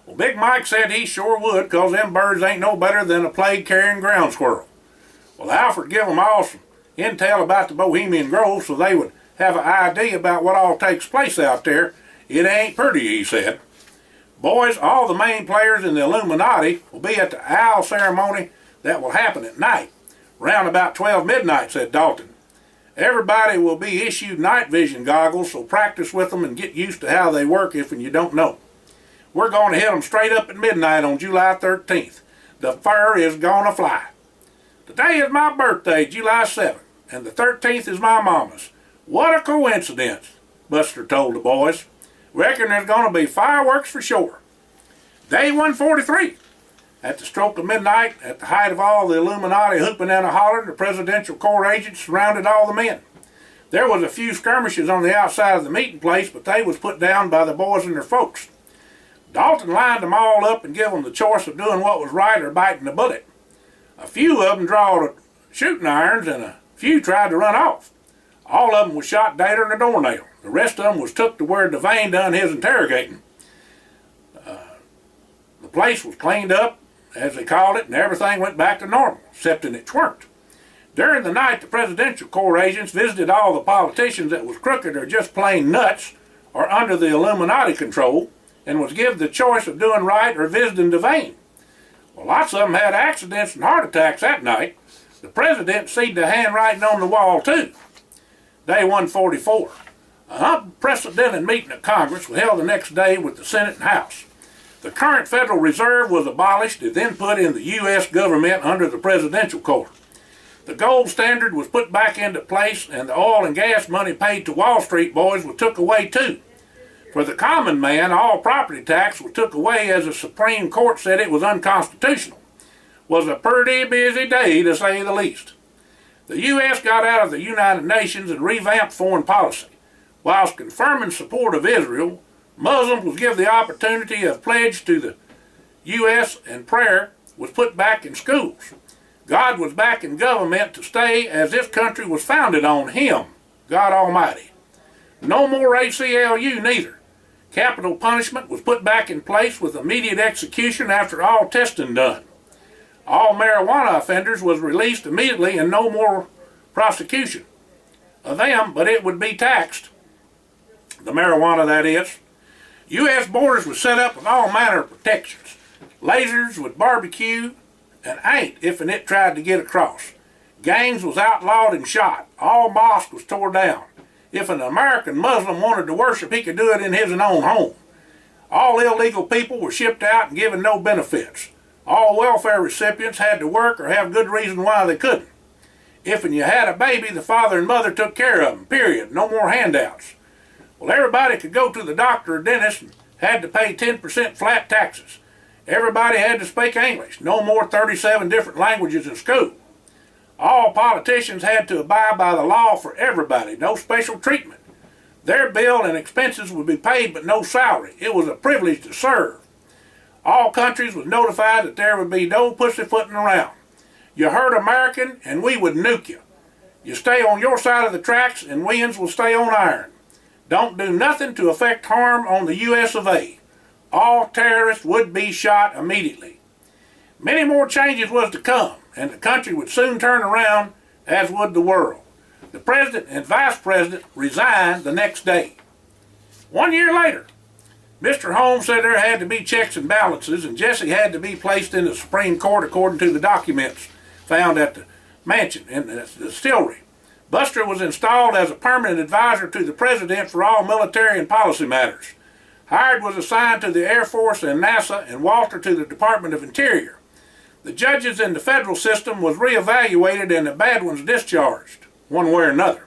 [SPEAKER 1] Well, Big Mike said he sure would, because them birds ain't no better than a plague-carrying ground squirrel. Well, Alfred give 'em all some intel about the Bohemian Grove so they would have an idea about what all takes place out there. It ain't pretty, he said. Boys, all the main players in the Illuminati will be at the owl ceremony that will happen at night, round about 12 midnight, said Dalton. Everybody will be issued night vision goggles, so practice with them and get used to how they work if you don't know. We're going to hit them straight up at midnight on July 13th. The fur is going to fly. Today is my birthday, July 7th, and the 13th is my mama's. What a coincidence, Buster told the boys. Reckon there's going to be fireworks for sure. Day 143. At the stroke of midnight, at the height of all the Illuminati hooping and a hollering, the Presidential Corps agents surrounded all the men. There was a few skirmishes on the outside of the meeting place, but they was put down by the boys and their folks. Dalton lined them all up and gave them the choice of doing what was right or biting the bullet. A few of them drawed shooting irons, and a few tried to run off. All of them was shot deader than a doornail. The rest of them was took to where Devane done his interrogating. The place was cleaned up, as they called it, and everything went back to normal, except it weren't. During the night, the Presidential Corps agents visited all the politicians that was crooked or just plain nuts or under the Illuminati control, and was given the choice of doing right or visiting Devane. Well, lots of them had accidents and heart attacks that night. The president seen the handwriting on the wall, too. Day 144. An unprecedented meeting of Congress was held the next day with the Senate and House. The current Federal Reserve was abolished and then put in the U.S. government under the Presidential Corps. The gold standard was put back into place, and the oil and gas money paid to Wall Street boys was took away, too. For the common man, all property tax was took away, as the Supreme Court said it was unconstitutional. Was a pretty busy day, to say the least. The U.S. got out of the United Nations and revamped foreign policy. Whilst confirming support of Israel, Muslims was given the opportunity of pledge to the U.S. and prayer was put back in schools. God was back in government to stay, as this country was founded on Him, God Almighty. No more ACLU neither. Capital punishment was put back in place with immediate execution after all testing done. All marijuana offenders was released immediately and no more prosecution of them, but it would be taxed. The marijuana, that is. U.S. borders was set up with all manner of protections. Lasers would barbecue and ain't if and it tried to get across. Gangs was outlawed and shot. All mosques was tore down. If an American Muslim wanted to worship, he could do it in his own home. All illegal people were shipped out and given no benefits. All welfare recipients had to work or have good reason why they couldn't. If and you had a baby, the father and mother took care of them, period. No more handouts. Well, everybody could go to the doctor or dentist and had to pay 10% flat taxes. Everybody had to speak English. No more 37 different languages in school. All politicians had to abide by the law for everybody. No special treatment. Their bill and expenses would be paid, but no salary. It was a privilege to serve. All countries was notified that there would be no pussyfooting around. You hurt American, and we would nuke you. You stay on your side of the tracks, and we will stay on iron. Don't do nothing to affect harm on the U.S. of A. All terrorists would be shot immediately. Many more changes was to come, and the country would soon turn around, as would the world. The president and vice president resigned the next day. 1 year later, Mr. Holmes said there had to be checks and balances, and Jesse had to be placed in the Supreme Court according to the documents found at the mansion in the distillery. Buster was installed as a permanent advisor to the president for all military and policy matters. Howard was assigned to the Air Force and NASA, and Walter to the Department of Interior. the judges in the federal system was reevaluated and the bad ones discharged, one way or another.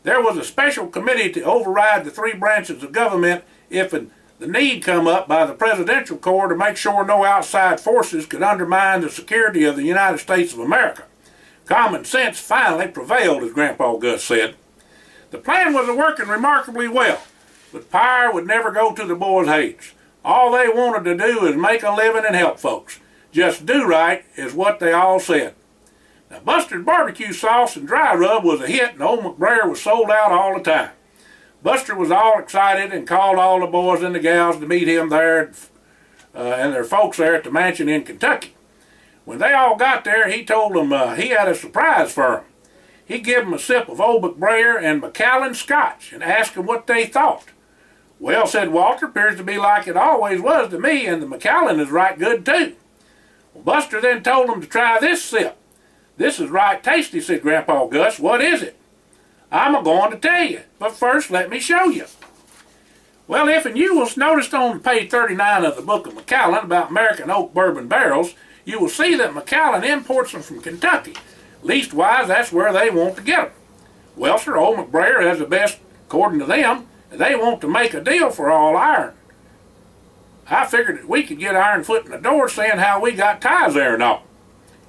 [SPEAKER 1] There was a special committee to override the three branches of government if the need come up by the presidential corps to make sure no outside forces could undermine the security of the United States of America. Common sense finally prevailed, as Grandpa Gus said. The plan was working remarkably well, but power would never go to the boys' heads. All they wanted to do is make a living and help folks. Just do right is what they all said. Now, Buster's barbecue sauce and dry rub was a hit, and old McBrayer was sold out all the time. Buster was all excited and called all the boys and the gals to meet him there and their folks there at the mansion in Kentucky. When they all got there, he told them he had a surprise for them. He gave them a sip of old McBrayer and Macallan Scotch and asked them what they thought. Well, said Walter, appears to be like it always was to me, and the Macallan is right good too. Well, Buster then told them to try this sip. This is right tasty, said Grandpa Gus. What is it? I'm a-going to tell you, but first let me show you. Well, if and you will notice on page 39 of the book of Macallan about American oak bourbon barrels, you will see that Macallan imports them from Kentucky. Leastwise, that's where they want to get them. Well, sir, old McBrayer has the best, according to them, and they want to make a deal for all iron. I figured that we could get Iron Foot in the door saying how we got ties there and all.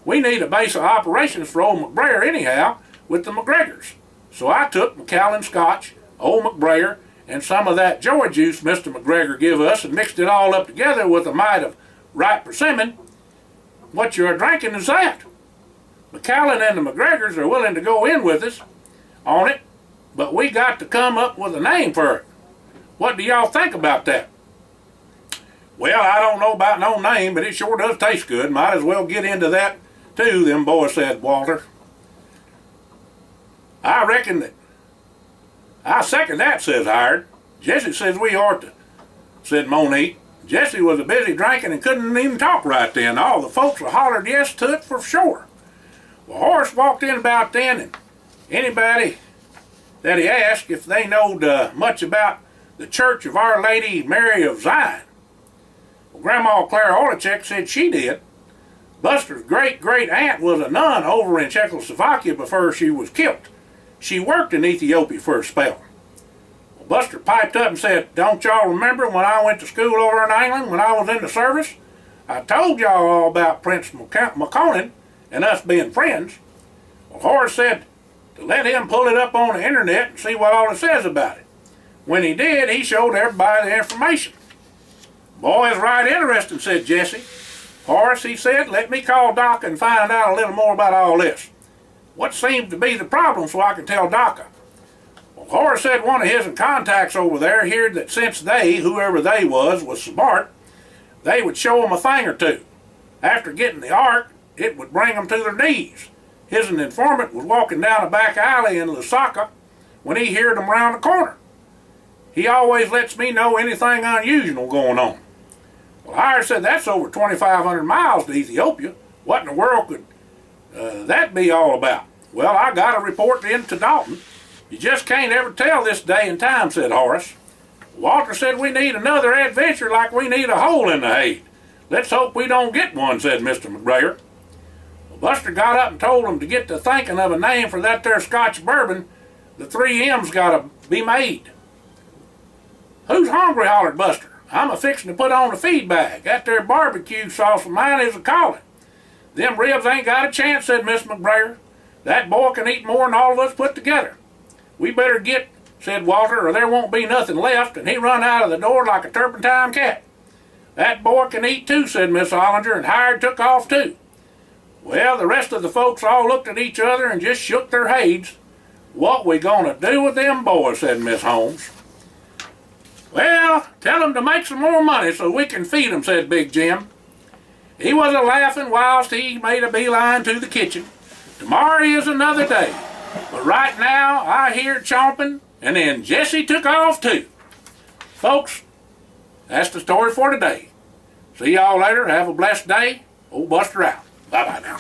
[SPEAKER 1] We need a base of operations for old McBrayer anyhow with the McGregors. So I took Macallan Scotch, old McBrayer, and some of that joy juice Mr. McGregor give us and mixed it all up together with a mite of ripe persimmon. What you're drinking is that. Macallan and the McGregors are willing to go in with us on it, but we got to come up with a name for it. What do y'all think about that? Well, I don't know about no name, but it sure does taste good. Might as well get into that too, them boys said, Walter. I reckon that. I second that, says Hired. Jesse says we ought to, said Monique. Jesse was a busy drinking and couldn't even talk right then. All the folks were hollered yes to it for sure. Well, Horace walked in about then, and anybody that he asked if they knowed much about the Church of Our Lady Mary of Zion. Well, Grandma Clara Orlichek said she did. Buster's great-great-aunt was a nun over in Czechoslovakia before she was killed. She worked in Ethiopia for a spell. Well, Buster piped up and said, don't y'all remember when I went to school over in England when I was in the service? I told y'all all about Prince Maconan and us being friends. Well, Horace said to let him pull it up on the internet and see what all it says about it. When he did, he showed everybody the information. Boy, it's right interesting, said Jesse. Horace, he said, let me call Doc and find out a little more about all this. What seems to be the problem so I can tell Doc? Well, Horace said one of his contacts over there heard that since they, whoever they was smart, they would show him a thing or two. After getting the ark, it would bring them to their knees. His informant was walking down a back alley in Lusaka when he heard them around the corner. He always lets me know anything unusual going on. Well, Hire said that's over 2,500 miles to Ethiopia. What in the world could that be all about? Well, I got a report in to Dalton. You just can't ever tell this day and time, said Horace. Walter said we need another adventure like we need a hole in the hay. Let's hope we don't get one, said Mr. McBrayer. Well, Buster got up and told him to get to thinking of a name for that there Scotch bourbon. The 3 M's got to be made. Who's hungry, hollered Buster. I'm a-fixing to put on a feed bag. That there barbecue sauce of mine is a-calling. Them ribs ain't got a chance, said Miss McBrayer. That boy can eat more than all of us put together. We better get, said Walter, or there won't be nothing left, and he run out of the door like a turpentine cat. That boy can eat too, said Miss Hollinger, and Hired took off too. Well, the rest of the folks all looked at each other and just shook their heads. What we gonna do with them boys, said Miss Holmes. Well, tell them to make some more money so we can feed them, said Big Jim. He was a-laughing whilst he made a beeline to the kitchen. Tomorrow is another day, but right now I hear chomping, and then Jesse took off too. Folks, that's the story for today. See y'all later. Have a blessed day. Old Buster out. Bye-bye now.